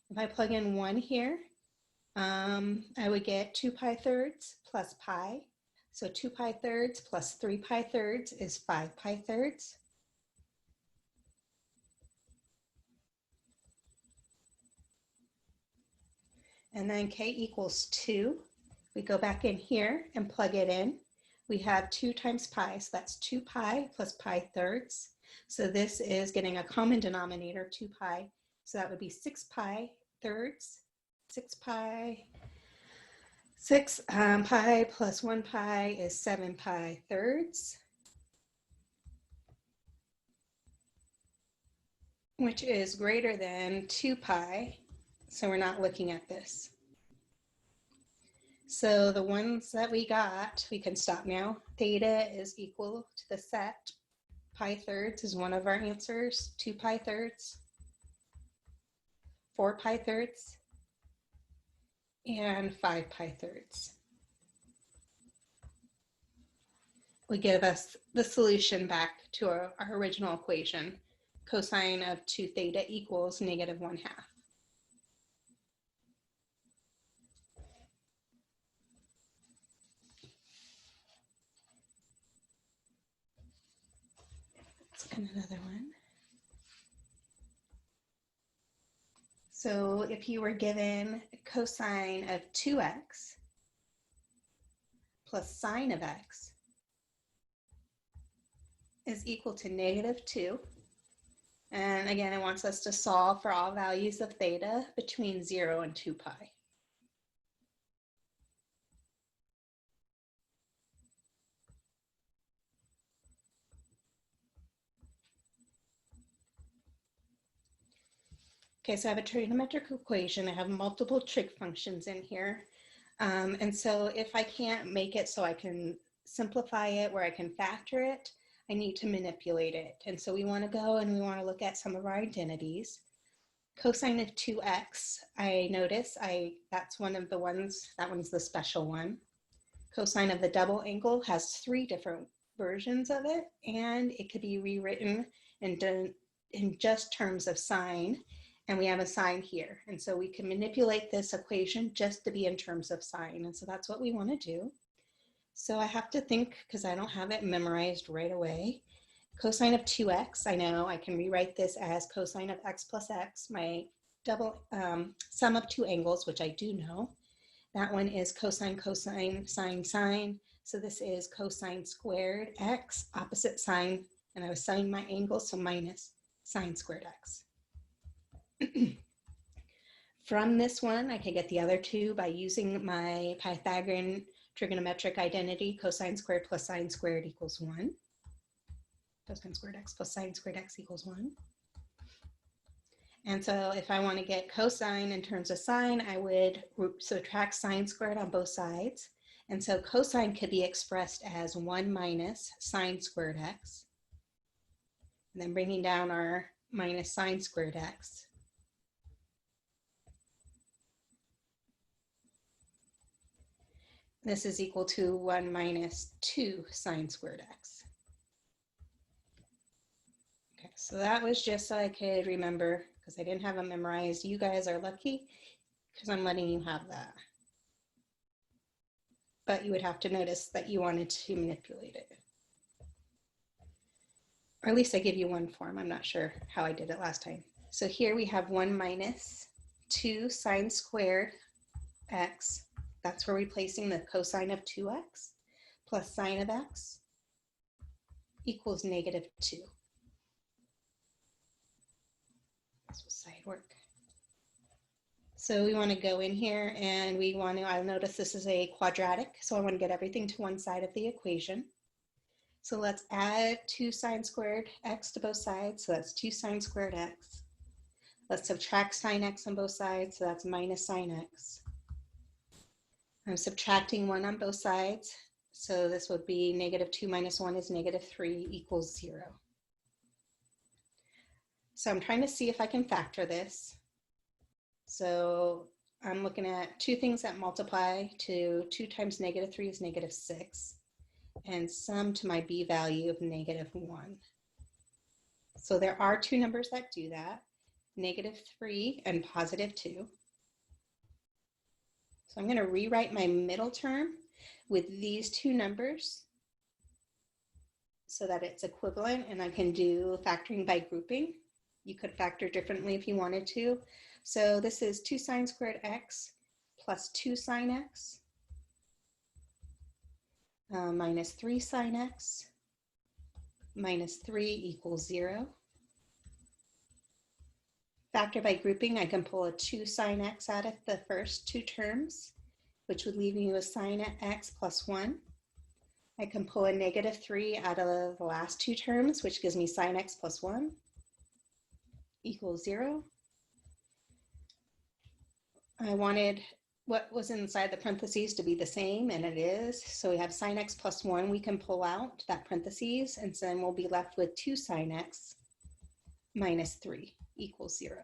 If I plug in 1 here, I would get 2 pi thirds plus pi. So 2 pi thirds plus 3 pi thirds is 5 pi thirds. And then k equals 2. We go back in here and plug it in. We have 2 times pi, so that's 2 pi plus pi thirds. So this is getting a common denominator, 2 pi. So that would be 6 pi thirds, 6 pi plus 1 pi is 7 pi thirds, which is greater than 2 pi. So we're not looking at this. So the ones that we got, we can stop now. Theta is equal to the set. Pi thirds is one of our answers. 2 pi thirds, 4 pi thirds, and 5 pi thirds. Would give us the solution back to our original equation. Cosine of 2 theta equals negative 1/2. Another one. So if you were given cosine of 2x plus sine of x is equal to -2. And again, it wants us to solve for all values of theta between 0 and 2 pi. Okay, so I have a trigonometric equation. I have multiple trig functions in here. And so if I can't make it so I can simplify it where I can factor it, I need to manipulate it. And so we want to go and we want to look at some of our identities. Cosine of 2x, I notice that's one of the ones, that one's the special one. Cosine of the double angle has 3 different versions of it, and it could be rewritten in just terms of sine. And we have a sine here. And so we can manipulate this equation just to be in terms of sine. And so that's what we want to do. So I have to think, because I don't have it memorized right away. Cosine of 2x, I know I can rewrite this as cosine of x plus x, my double sum of 2 angles, which I do know. That one is cosine, cosine, sine, sine. So this is cosine squared x, opposite sine, and I was summing my angles, so minus sine squared x. From this one, I can get the other two by using my Pythagorean trigonometric identity, cosine squared plus sine squared equals 1. Cosine squared x plus sine squared x equals 1. And so if I want to get cosine in terms of sine, I would subtract sine squared on both sides. And so cosine could be expressed as 1 minus sine squared x. And then bringing down our minus sine squared x. This is equal to 1 minus 2 sine squared x. Okay, so that was just so I could remember, because I didn't have them memorized. You guys are lucky because I'm letting you have that. But you would have to notice that you wanted to manipulate it. Or at least I give you one form. I'm not sure how I did it last time. So here we have 1 minus 2 sine squared x. That's where we're replacing the cosine of 2x plus sine of x equals -2. This will side work. So we want to go in here and we want to, I'll notice this is a quadratic, so I want to get everything to one side of the equation. So let's add 2 sine squared x to both sides, so that's 2 sine squared x. Let's subtract sine x on both sides, so that's minus sine x. I'm subtracting 1 on both sides, so this would be -2 minus 1 is -3 equals 0. So I'm trying to see if I can factor this. So I'm looking at 2 things that multiply to 2 times -3 is -6, and sum to my b value of -1. So there are 2 numbers that do that, -3 and +2. So I'm going to rewrite my middle term with these 2 numbers so that it's equivalent, and I can do factoring by grouping. You could factor differently if you wanted to. So this is 2 sine squared x plus 2 sine x minus 3 sine x minus 3 equals 0. Factor by grouping, I can pull a 2 sine x out of the first 2 terms, which would leave me with sine x plus 1. I can pull a -3 out of the last 2 terms, which gives me sine x plus 1 equals 0. I wanted what was inside the parentheses to be the same, and it is. So we have sine x plus 1, we can pull out that parentheses, and then we'll be left with 2 sine x minus 3 equals 0.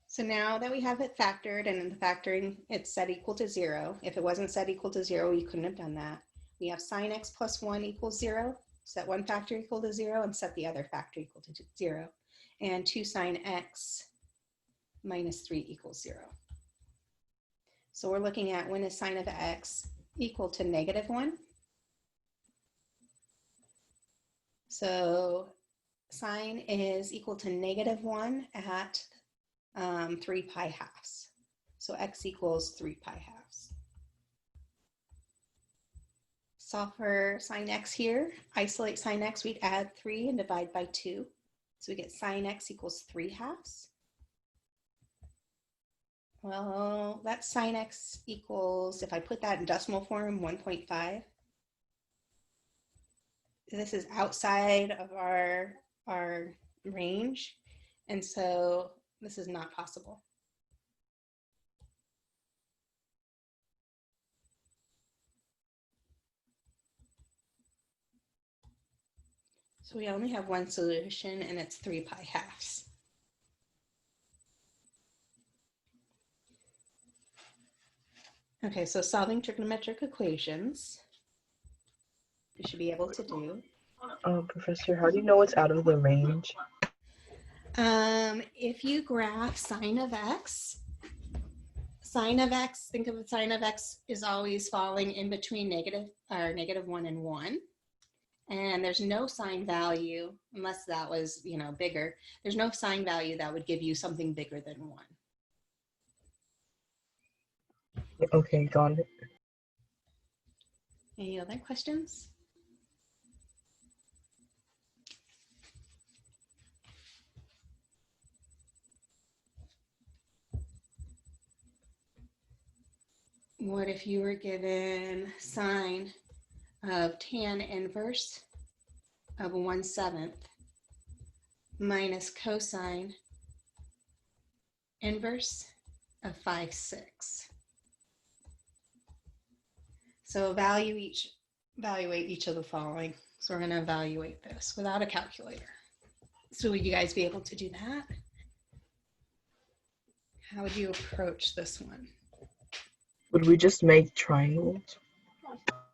So now that we have it factored, and in the factoring it's set equal to 0. If it wasn't set equal to 0, you couldn't have done that. We have sine x plus 1 equals 0. Set one factor equal to 0 and set the other factor equal to 0. And 2 sine x minus 3 equals 0. So we're looking at when is sine of x equal to -1. So sine is equal to -1 at 3 pi halves. So x equals 3 pi halves. Solve for sine x here. Isolate sine x, we'd add 3 and divide by 2. So we get sine x equals 3 halves. Well, that sine x equals, if I put that in decimal form, 1.5. This is outside of our range, and so this is not possible. So we only have one solution, and it's 3 pi halves. Okay, so solving trigonometric equations, we should be able to do. Professor, how do you know it's out of the range? If you graph sine of x, think of sine of x is always falling in between -1 and 1. And there's no sine value, unless that was, bigger. There's no sine value that would give you something bigger than 1. Okay, got it. Any other questions? What if you were given sine of tan inverse of 1/7 minus cosine inverse of 5/6? So evaluate each of the following. So we're going to evaluate this without a calculator. So would you guys be able to do that? How would you approach this one? Would we just make triangles?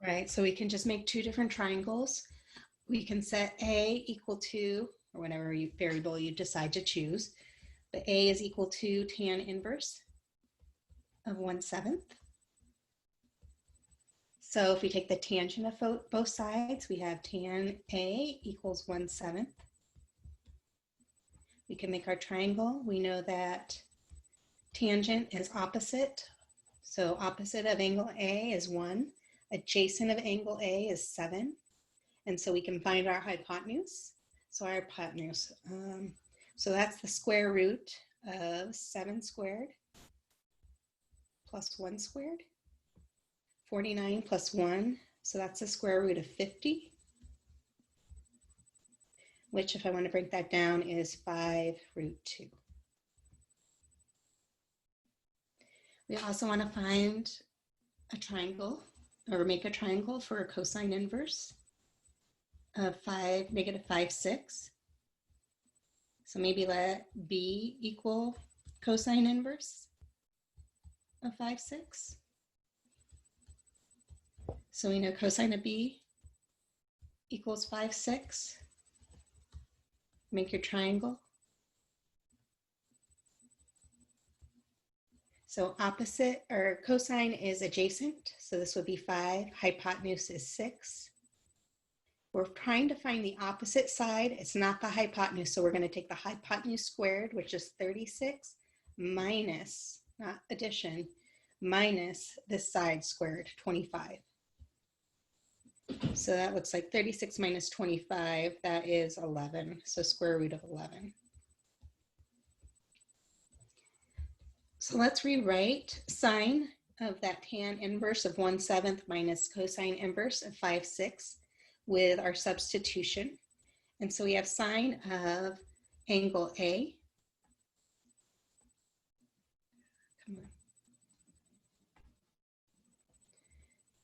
Right, so we can just make 2 different triangles. We can set A equal to, or whatever variable you decide to choose, but A is equal to tan inverse of 1/7. So if we take the tangent of both sides, we have tan A equals 1/7. We can make our triangle. We know that tangent is opposite. So opposite of angle A is 1. Adjacent of angle A is 7. And so we can find our hypotenuse. So our hypotenuse, so that's the square root of 7 squared plus 1 squared. 49 plus 1, so that's the square root of 50, which, if I want to break that down, is 5√2. We also want to find a triangle, or make a triangle for a cosine inverse of -5/6. So maybe let B equal cosine inverse of 5/6. So we know cosine of B equals 5/6. Make your triangle. So opposite, or cosine is adjacent, so this would be 5. Hypotenuse is 6. We're trying to find the opposite side. It's not the hypotenuse, so we're going to take the hypotenuse squared, which is 36, minus, not addition, minus this side squared, 25. So that looks like 36 minus 25, that is 11, so square root of 11. So let's rewrite sine of that tan inverse of 1/7 minus cosine inverse of 5/6 with our substitution. And so we have sine of angle A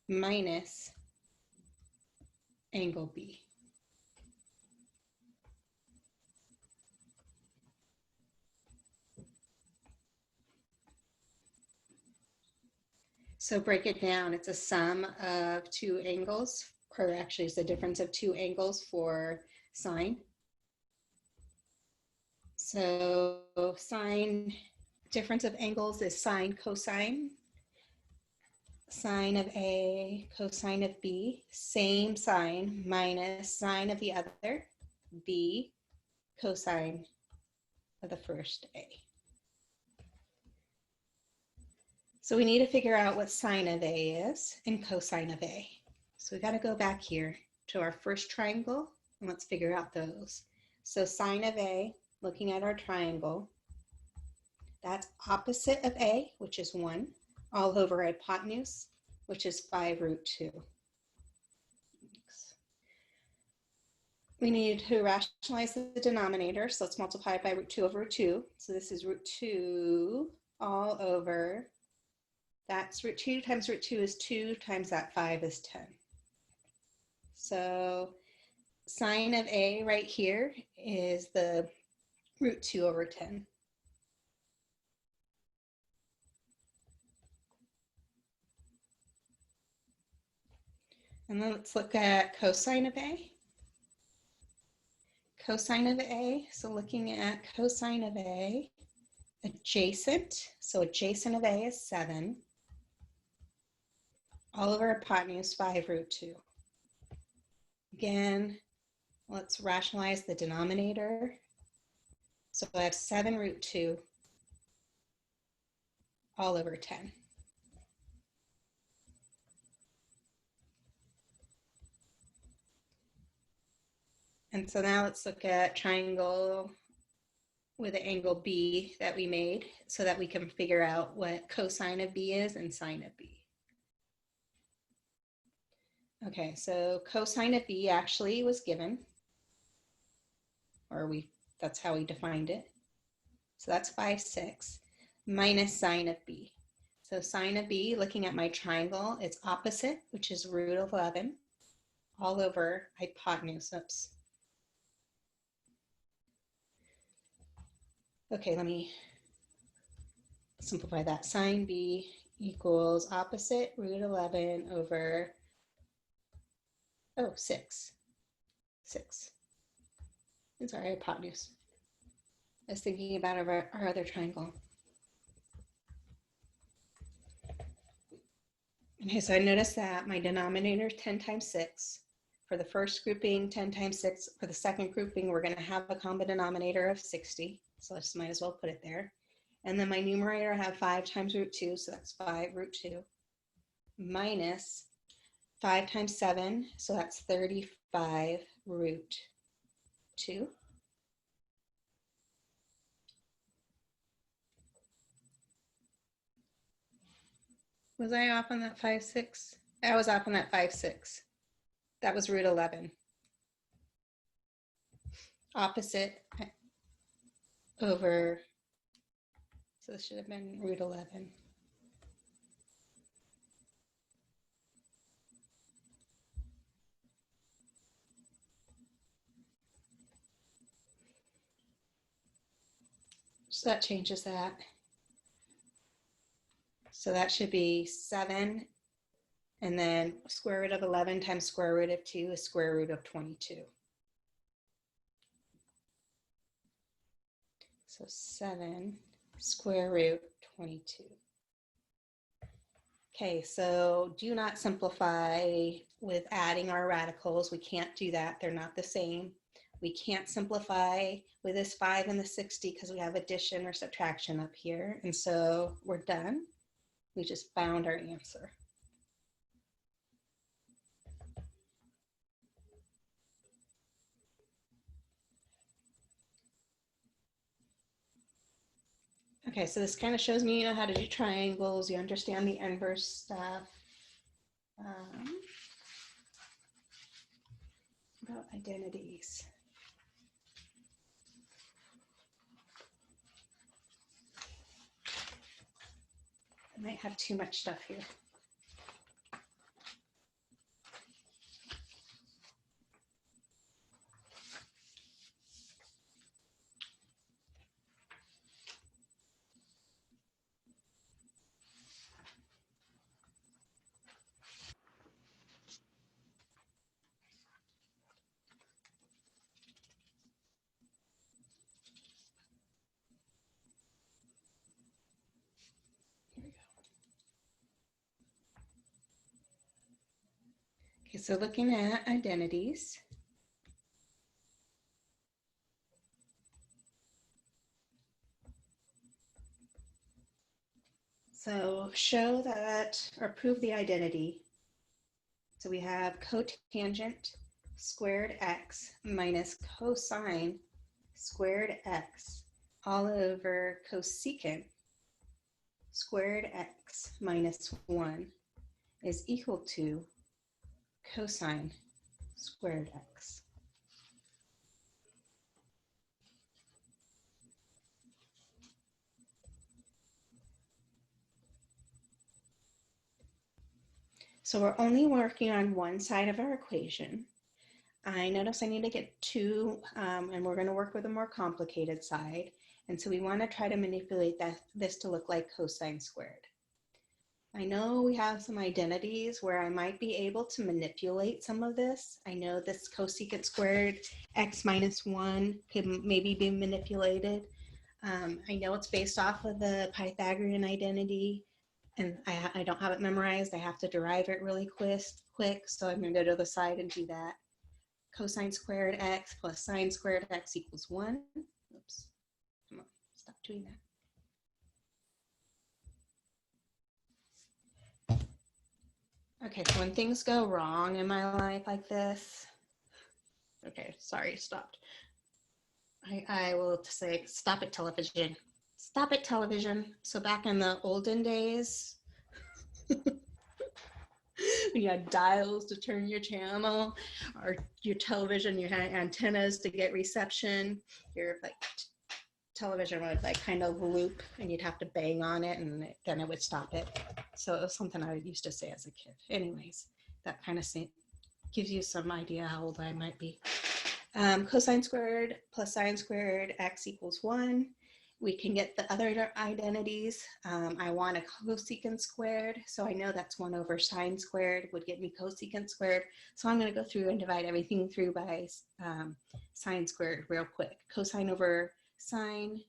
minus angle B. So break it down. It's a sum of 2 angles, or actually it's the difference of 2 angles for sine. So sine, difference of angles is sine cosine. Sine of A, cosine of B, same sign, minus sine of the other, B, cosine of the first A. So we need to figure out what sine of A is and cosine of A. So we got to go back here to our first triangle and let's figure out those. So sine of A, looking at our triangle, that's opposite of A, which is 1, all over hypotenuse, which is 5 root 2. We need to rationalize the denominator, so let's multiply it by root 2 over root 2. So this is root 2 all over, that's root 2 times root 2 is 2 times that 5 is 10. So sine of A right here is the root 2 over 10. And then let's look at cosine of A. Cosine of A, so looking at cosine of A, adjacent, so adjacent of A is 7, all over hypotenuse 5 root 2. Again, let's rationalize the denominator. So I have 7 root 2 all over 10. And so now let's look at triangle with the angle B that we made so that we can figure out what cosine of B is and sine of B. Okay, so cosine of B actually was given, or that's how we defined it. So that's 5, 6 minus sine of B. So sine of B, looking at my triangle, it's opposite, which is root 11, all over hypotenuse. Oops. Okay, let me simplify that. Sine B equals opposite root 11 over, 6. 6. I'm sorry, hypotenuse. I was thinking about our other triangle. Okay, so I noticed that my denominator is 10 times 6. For the first grouping, 10 times 6. For the second grouping, we're going to have a common denominator of 60. So I just might as well put it there. And then my numerator, I have 5 times root 2. So that's 5 root 2 minus 5 times 7. So that's 35 root 2. Was I off on that 5, 6? I was off on that 5, 6. That was root 11. Opposite over, so this should have been root 11. So that changes that. So that should be 7, and then square root of 11 times square root of 2 is square root of 22. So 7 square root 22. Okay, so do not simplify with adding our radicals. We can't do that. They're not the same. We can't simplify with this 5 and the 60 because we have addition or subtraction up here. And so we're done. We just found our answer. Okay, so this kind of shows me, how to do triangles. You understand the inverse stuff. About identities. I might have too much stuff here. Okay, so looking at identities. So show that, or prove the identity. So we have cotangent squared x minus cosine squared x all over cosecant squared x minus 1 is equal to cosine squared x. So we're only working on one side of our equation. I notice I need to get two, and we're going to work with a more complicated side. And so we want to try to manipulate this to look like cosine squared. I know we have some identities where I might be able to manipulate some of this. I know this cosecant squared x minus 1 can maybe be manipulated. I know it's based off of the Pythagorean identity, and I don't have it memorized. I have to derive it really quick, so I'm going to go to the side and do that. Cosine squared x plus sine squared x equals 1. Oops, come on, stop doing that. Okay, so when things go wrong in my life like this, okay, sorry, stopped. I will say, stop it, television. Stop it, television. So back in the olden days, when you had dials to turn your channel, or your television, you had antennas to get reception, your like television would like kind of loop and you'd have to bang on it and then it would stop it. So it was something I used to say as a kid. Anyways, that kind of gives you some idea how old I might be. Cosine squared plus sine squared x equals 1. We can get the other identities. I want a cosecant squared, so I know that's 1 over sine squared would get me cosecant squared. So I'm going to go through and divide everything through by sine squared real quick. Cosine over sine,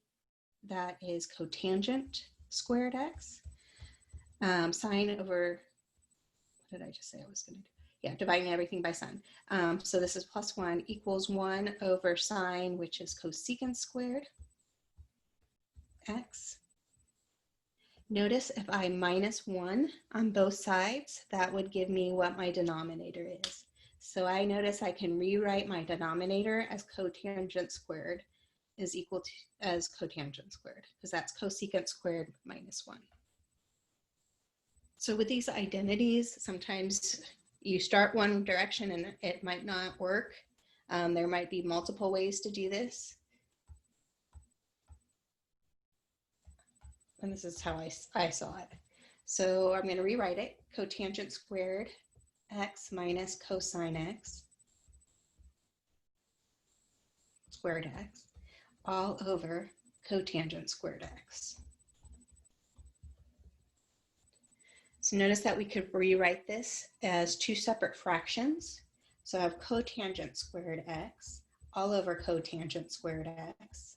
that is cotangent squared x. Sine over, what did I just say I was going to do? Yeah, dividing everything by sine. So this is plus 1 equals 1 over sine, which is cosecant squared x. Notice if I minus 1 on both sides, that would give me what my denominator is. So I notice I can rewrite my denominator as cotangent squared is equal to as cotangent squared, because that's cosecant squared minus 1. So with these identities, sometimes you start one direction and it might not work. There might be multiple ways to do this. And this is how I saw it. So I'm going to rewrite it. Cotangent squared x minus cosine x squared x all over cotangent squared x. So notice that we could rewrite this as two separate fractions. So I have cotangent squared x all over cotangent squared x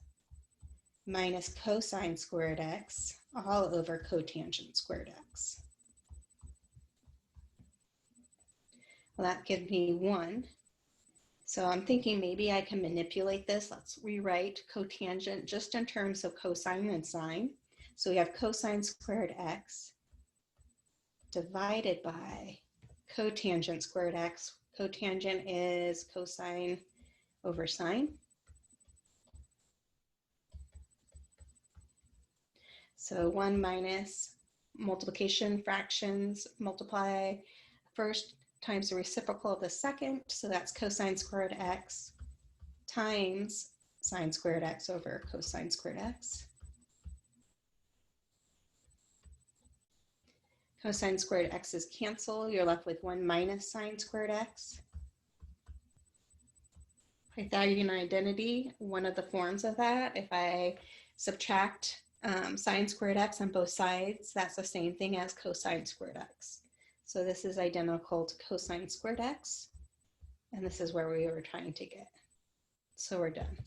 minus cosine squared x all over cotangent squared x. Well, that gives me 1. So I'm thinking maybe I can manipulate this. Let's rewrite cotangent just in terms of cosine and sine. So we have cosine squared x divided by cotangent squared x. Cotangent is cosine over sine. So 1 minus multiplication fractions, multiply first times the reciprocal of the second. So that's cosine squared x times sine squared x over cosine squared x. Cosine squared x's cancel. You're left with 1 minus sine squared x. Pythagorean identity, one of the forms of that, if I subtract sine squared x on both sides, that's the same thing as cosine squared x. So this is identical to cosine squared x, and this is where we were trying to get. So we're done.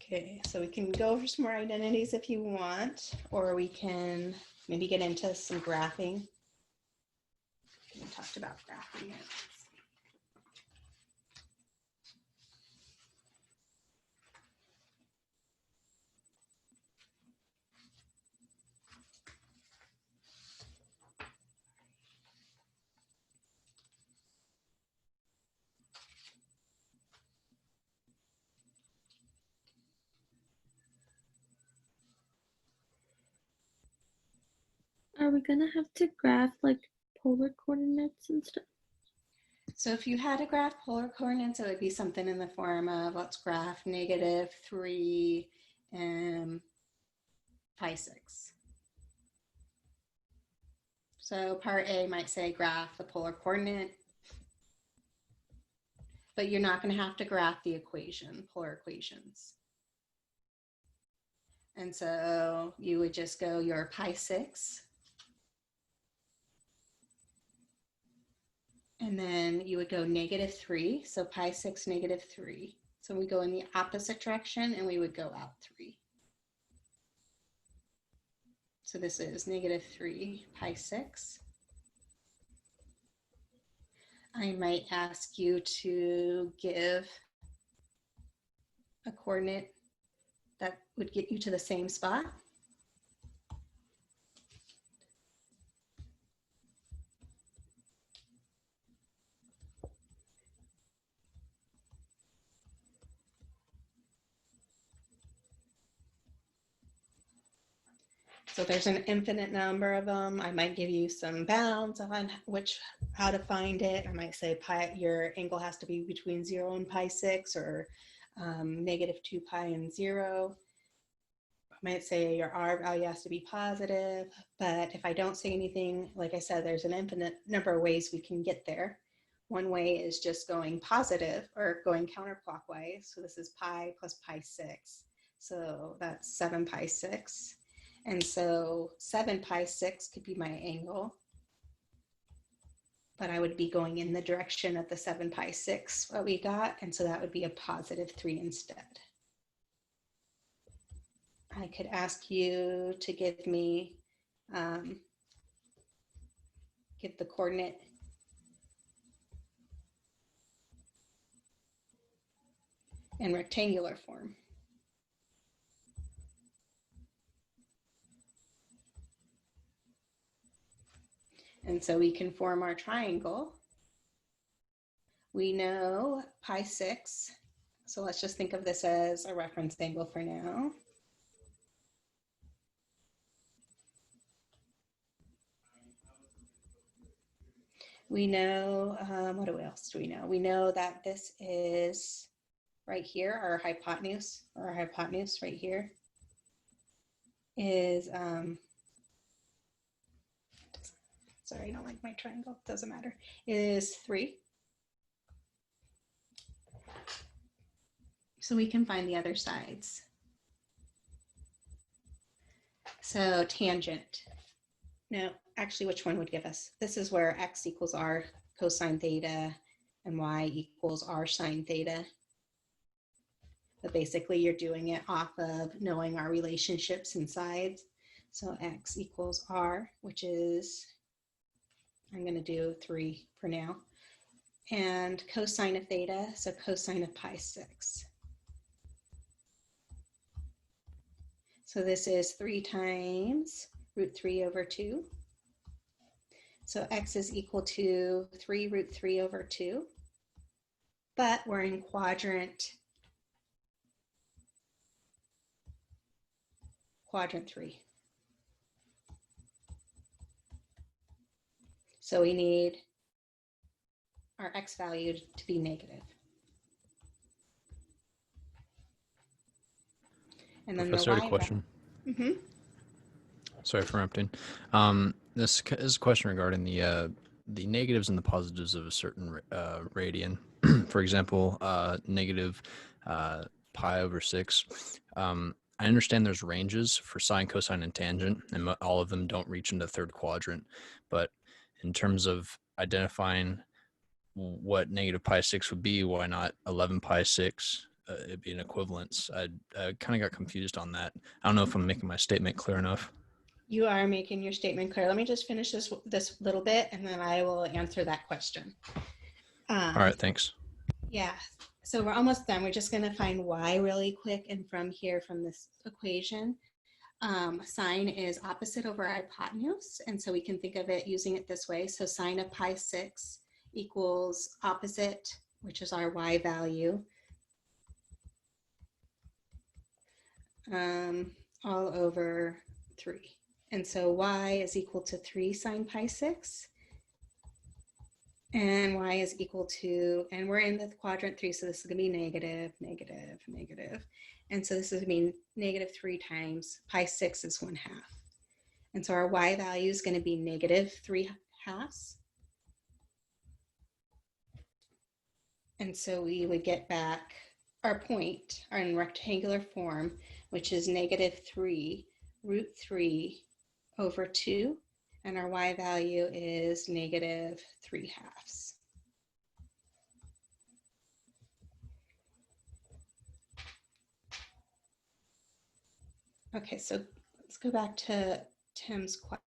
Okay, so we can go over some more identities if you want, or we can maybe get into some graphing. We can talk asked about graphing it. Are we gonna have to graph like polar coordinates and stuff? So if you had to graph polar coordinates, it would be something in the form of, let's graph -3 pi 6. So part A might say graph the polar coordinate, but you're not going to have to graph the equation, polar equations. And so you would just go your pi 6. And then you would go -3. So pi 6, -3. So we go in the opposite direction and we would go out 3. So this is -3 pi 6. I might ask you to give a coordinate that would get you to the same spot. So there's an infinite number of them. I might give you some bounds on how to find it. I might say your angle has to be between 0 and pi 6, or -2 pi and 0. I might say your R value has to be positive, but if I don't say anything, like I said, there's an infinite number of ways we can get there. One way is just going positive or going counterclockwise. So this is pi plus pi 6. So that's 7 pi 6. And so 7 pi 6 could be my angle, but I would be going in the direction of the 7 pi 6 what we got. And so that would be a +3 instead. I could ask you to give me, give the coordinate in rectangular form. And so we can form our triangle. We know pi 6. So let's just think of this as a reference angle for now. We know, what else do we know? We know that this is right here, our hypotenuse, right here is, sorry, I don't like my triangle, doesn't matter, is 3. So we can find the other sides. So tangent. No, actually, which one would give us? This is where x equals r cosine theta and y equals r sine theta. But basically, you're doing it off of knowing our relationships and sides. So x equals r, which is, I'm going to do 3 for now. And cosine of theta, so cosine of pi 6. So this is 3 times √3/2. So x is equal to 3 √3/2. But we're in quadrant 3. So we need our x value to be negative. And then Professor, the I had y a question. Mm-hmm. Sorry for interrupting. This is a question regarding the negatives and the positives of a certain radian. For example, negative pi/6. I understand there's ranges for sine, cosine, and tangent, and all of them don't reach into third quadrant. But in terms of identifying what negative pi 6 would be, why not 11 pi 6? It'd be an equivalence. I kind of got confused on that. I don't know if I'm making my statement clear enough. You are making your statement clear. Let me just finish this little bit, and then I will answer that question. All right, thanks. Yeah, so we're almost done. We're just going to find y really quick, and from here, from this equation, sine is opposite over hypotenuse, and so we can think of it using it this way. So sine of pi 6 equals opposite, which is our y value, all over 3. And so y is equal to 3 sine pi 6. And y is equal to, and we're in the quadrant 3, so this is going to be negative, negative, negative. And so this is going to be negative 3 times pi 6 is 1/2. And so our y value is going to be negative 3/2. And so we would get back our point, or in rectangular form, which is negative 3 root 3 over 2. And our y value is negative 3/2. Okay, so let's go back to Tim's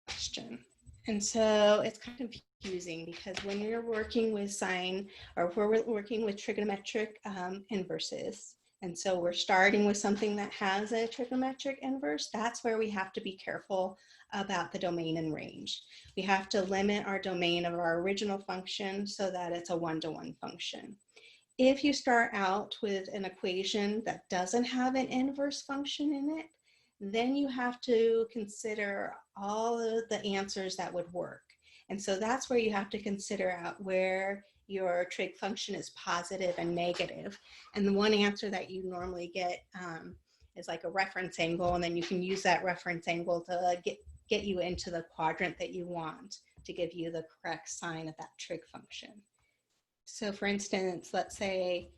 question. And so it's kind of confusing because when you're working with sine, or if we're working with trigonometric inverses, and so we're starting with something that has a trigonometric inverse, that's where we have to be careful about the domain and range. We have to limit our domain of our original function so that it's a one-to-one function. If you start out with an equation that doesn't have an inverse function in it, then you have to consider all of the answers that would work. And so that's where you have to consider out where your trig function is positive and negative. And the one answer that you normally get is like a reference angle, and then you can use that reference angle to get you into the quadrant that you want to give you the correct sign of that trig function. So for instance, let's say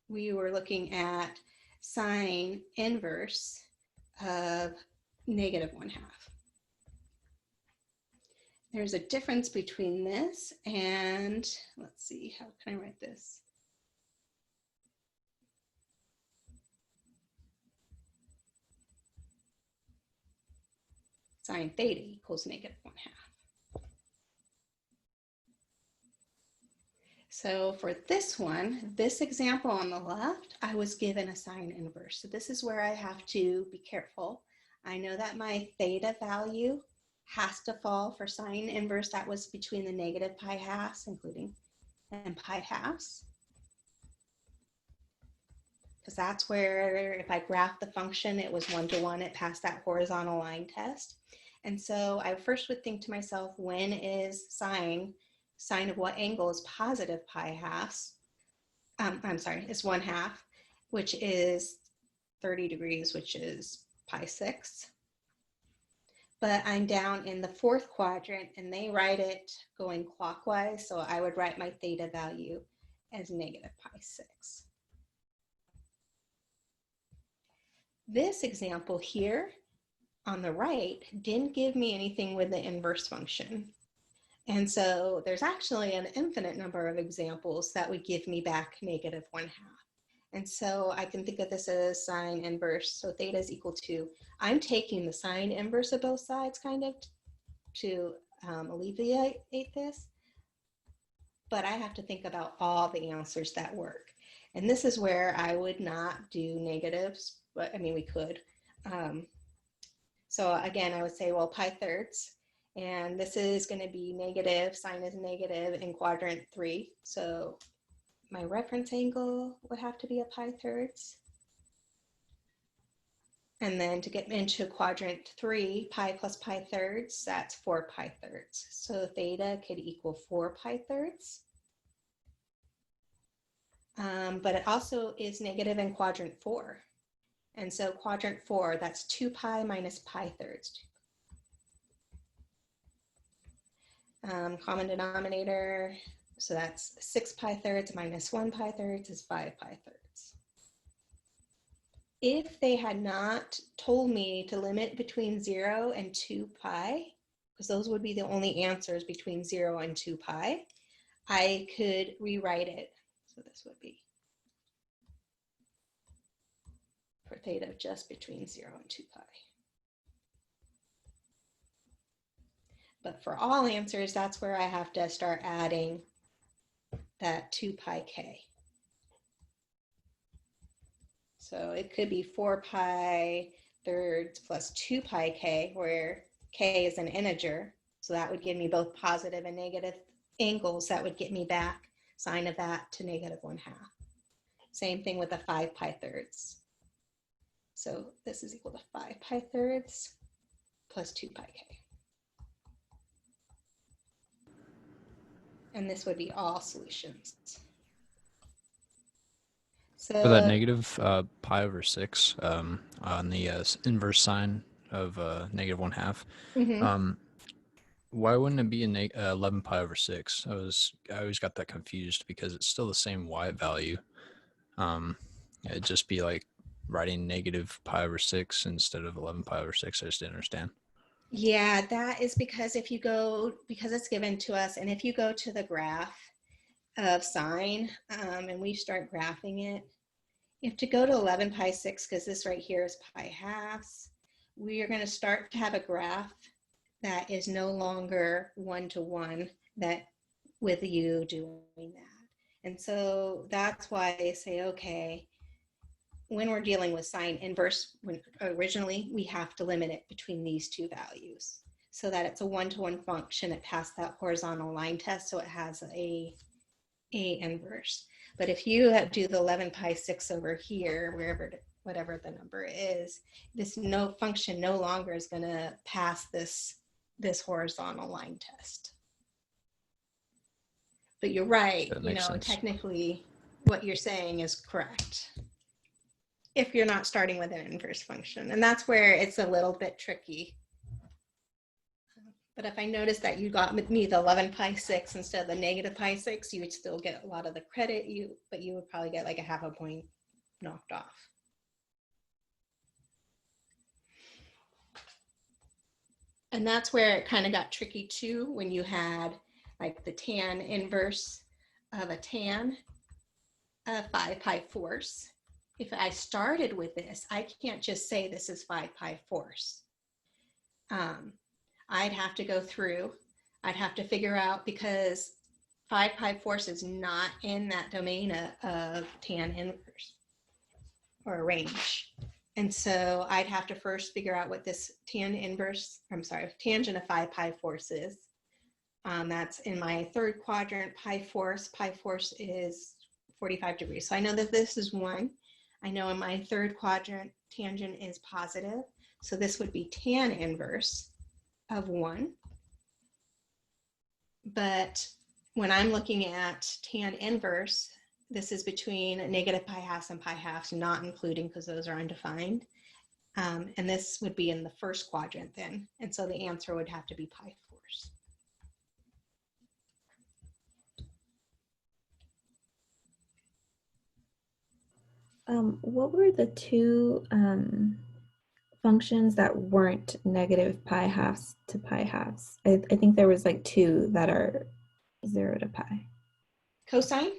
we were looking at sine inverse of negative 1/2. There's a difference between this and, let's see, how can I write this? Sine theta equals negative 1/2. So for this one, this example on the left, I was given a sine inverse. So this is where I have to be careful. I know that my theta value has to fall for sine inverse. That was between the negative pi halves, including, and pi halves. Because that's where, if I graph the function, it was 1-to-1, it passed that horizontal line test. And so I first would think to myself, when is sine of what angle is positive pi halves? I'm sorry, it's 1/2, which is 30 degrees, which is pi 6. But I'm down in the 4th quadrant and they write it going clockwise. So I would write my theta value as negative pi 6. This example here on the right didn't give me anything with the inverse function. And so there's actually an infinite number of examples that would give me back negative 1/2. And so I can think of this as sine inverse. So theta is equal to, I'm taking the sine inverse of both sides kind of to alleviate this, but I have to think about all the answers that work. And this is where I would not do negatives, but I mean, we could. So again, I would say, well, pi thirds, and this is going to be negative, sine is negative in quadrant 3. So my reference angle would have to be a pi thirds. And then to get into quadrant 3, pi plus pi thirds, that's 4 pi thirds. So theta could equal 4 pi thirds. But it also is negative in quadrant 4. And so quadrant 4, that's 2 pi minus pi thirds. Common denominator, so that's 6 pi thirds minus 1 pi thirds is 5 pi thirds. If they had not told me to limit between 0 and 2 pi, because those would be the only answers between 0 and 2 pi, I could rewrite it. So this would be for theta of just between 0 and 2 pi. But for all answers, that's where I have to start adding that 2 pi k. So it could be 4 pi thirds plus 2 pi k, where k is an integer. So that would give me both positive and negative angles. That would get me back sine of that to -1/2. Same thing with the 5 pi thirds. So this is equal to 5 pi thirds plus 2 pi k. And this would be all solutions. So For that negative pi over 6 on the inverse sine of -1/2, mhm. why wouldn't it be a 11 pi over 6? I always got that confused because it's still the same y value. It'd just be like writing negative pi over 6 instead of 11 pi over 6. I just didn't understand. Yeah, that is because if you go, because it's given to us, and if you go to the graph of sine and we start graphing it, you have to go to 11 pi 6 because this right here is pi halves. We are going to start to have a graph that is no longer 1-to-1 that with you doing that. And so that's why they say, okay, when we're dealing with sine inverse, when originally we have to limit it between these two values so that it's a 1-to-1 function. It passed that horizontal line test, so it has a inverse. But if you do the 11 pi 6 over here, wherever, whatever the number is, this function no longer is going to pass this horizontal line test. But you're right, That makes sense. technically what you're saying is correct if you're not starting with an inverse function. And that's where it's a little bit tricky. But if I notice that you got me the 11 pi 6 instead of the negative pi 6, you would still get a lot of the credit, but you would probably get like a 0.5 point knocked off. And that's where it kind of got tricky too, when you had like the tan inverse of a tan 5 pi force. If I started with this, I can't just say this is 5 pi force. I'd have to go through, I'd have to figure out, because 5 pi force is not in that domain of tan inverse or range. And so I'd have to first figure out what this tangent of 5 pi force is. That's in my third quadrant. Pi force is 45 degrees. So I know that this is 1. I know in my third quadrant, tangent is positive. So this would be tan inverse of 1. But when I'm looking at tan inverse, this is between negative pi halves and pi halves, not including, because those are undefined. And this would be in the first quadrant then. And so the answer would have to be pi force. What were the two functions that weren't negative pi halves to pi halves? I think there was like 2 that are 0 to pi. Cosine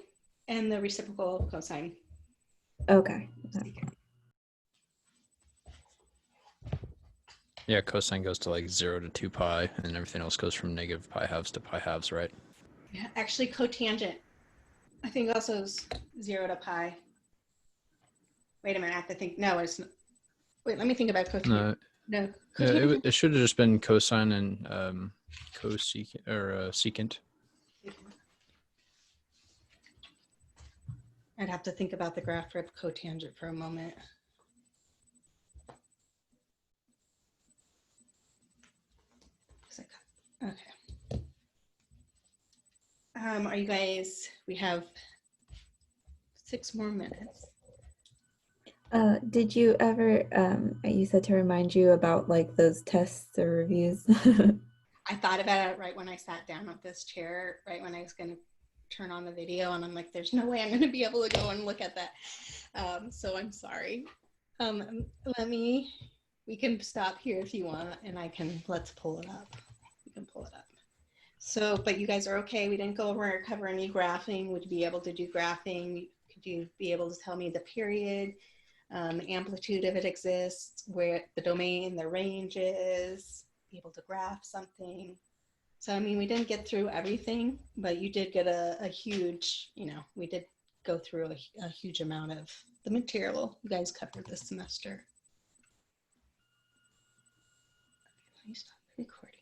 and the reciprocal cosine. Okay. Yeah, cosine goes to like 0 to 2 pi, and everything else goes from negative pi halves to pi halves, right? Yeah, actually cotangent, I think also is 0 to pi. Wait a minute, I have to think. No, it's not. Wait, let me think about cotangent. No, Yeah, it should have just been cosine and cosecant or secant. I'd have to think about the graph of cotangent for a moment. Okay. Are you guys, we have 6 more minutes. Did you ever, you said to remind you about like those tests or reviews? I thought about it right when I sat down at this chair, right when I was going to turn on the video, and I'm like, there's no way I'm going to be able to go and look at that. So I'm sorry. We can stop here if you want, and let's pull it up. We can pull it up. So, but you guys are okay. We didn't cover any graphing. Would you be able to do graphing? Could you be able to tell me the period the amplitude if it exists, where the domain, the range is, be able to graph something. So, I mean, we didn't get through everything, but you did get a huge, we did go through a huge amount of the material you guys covered this semester. Let me stop recording.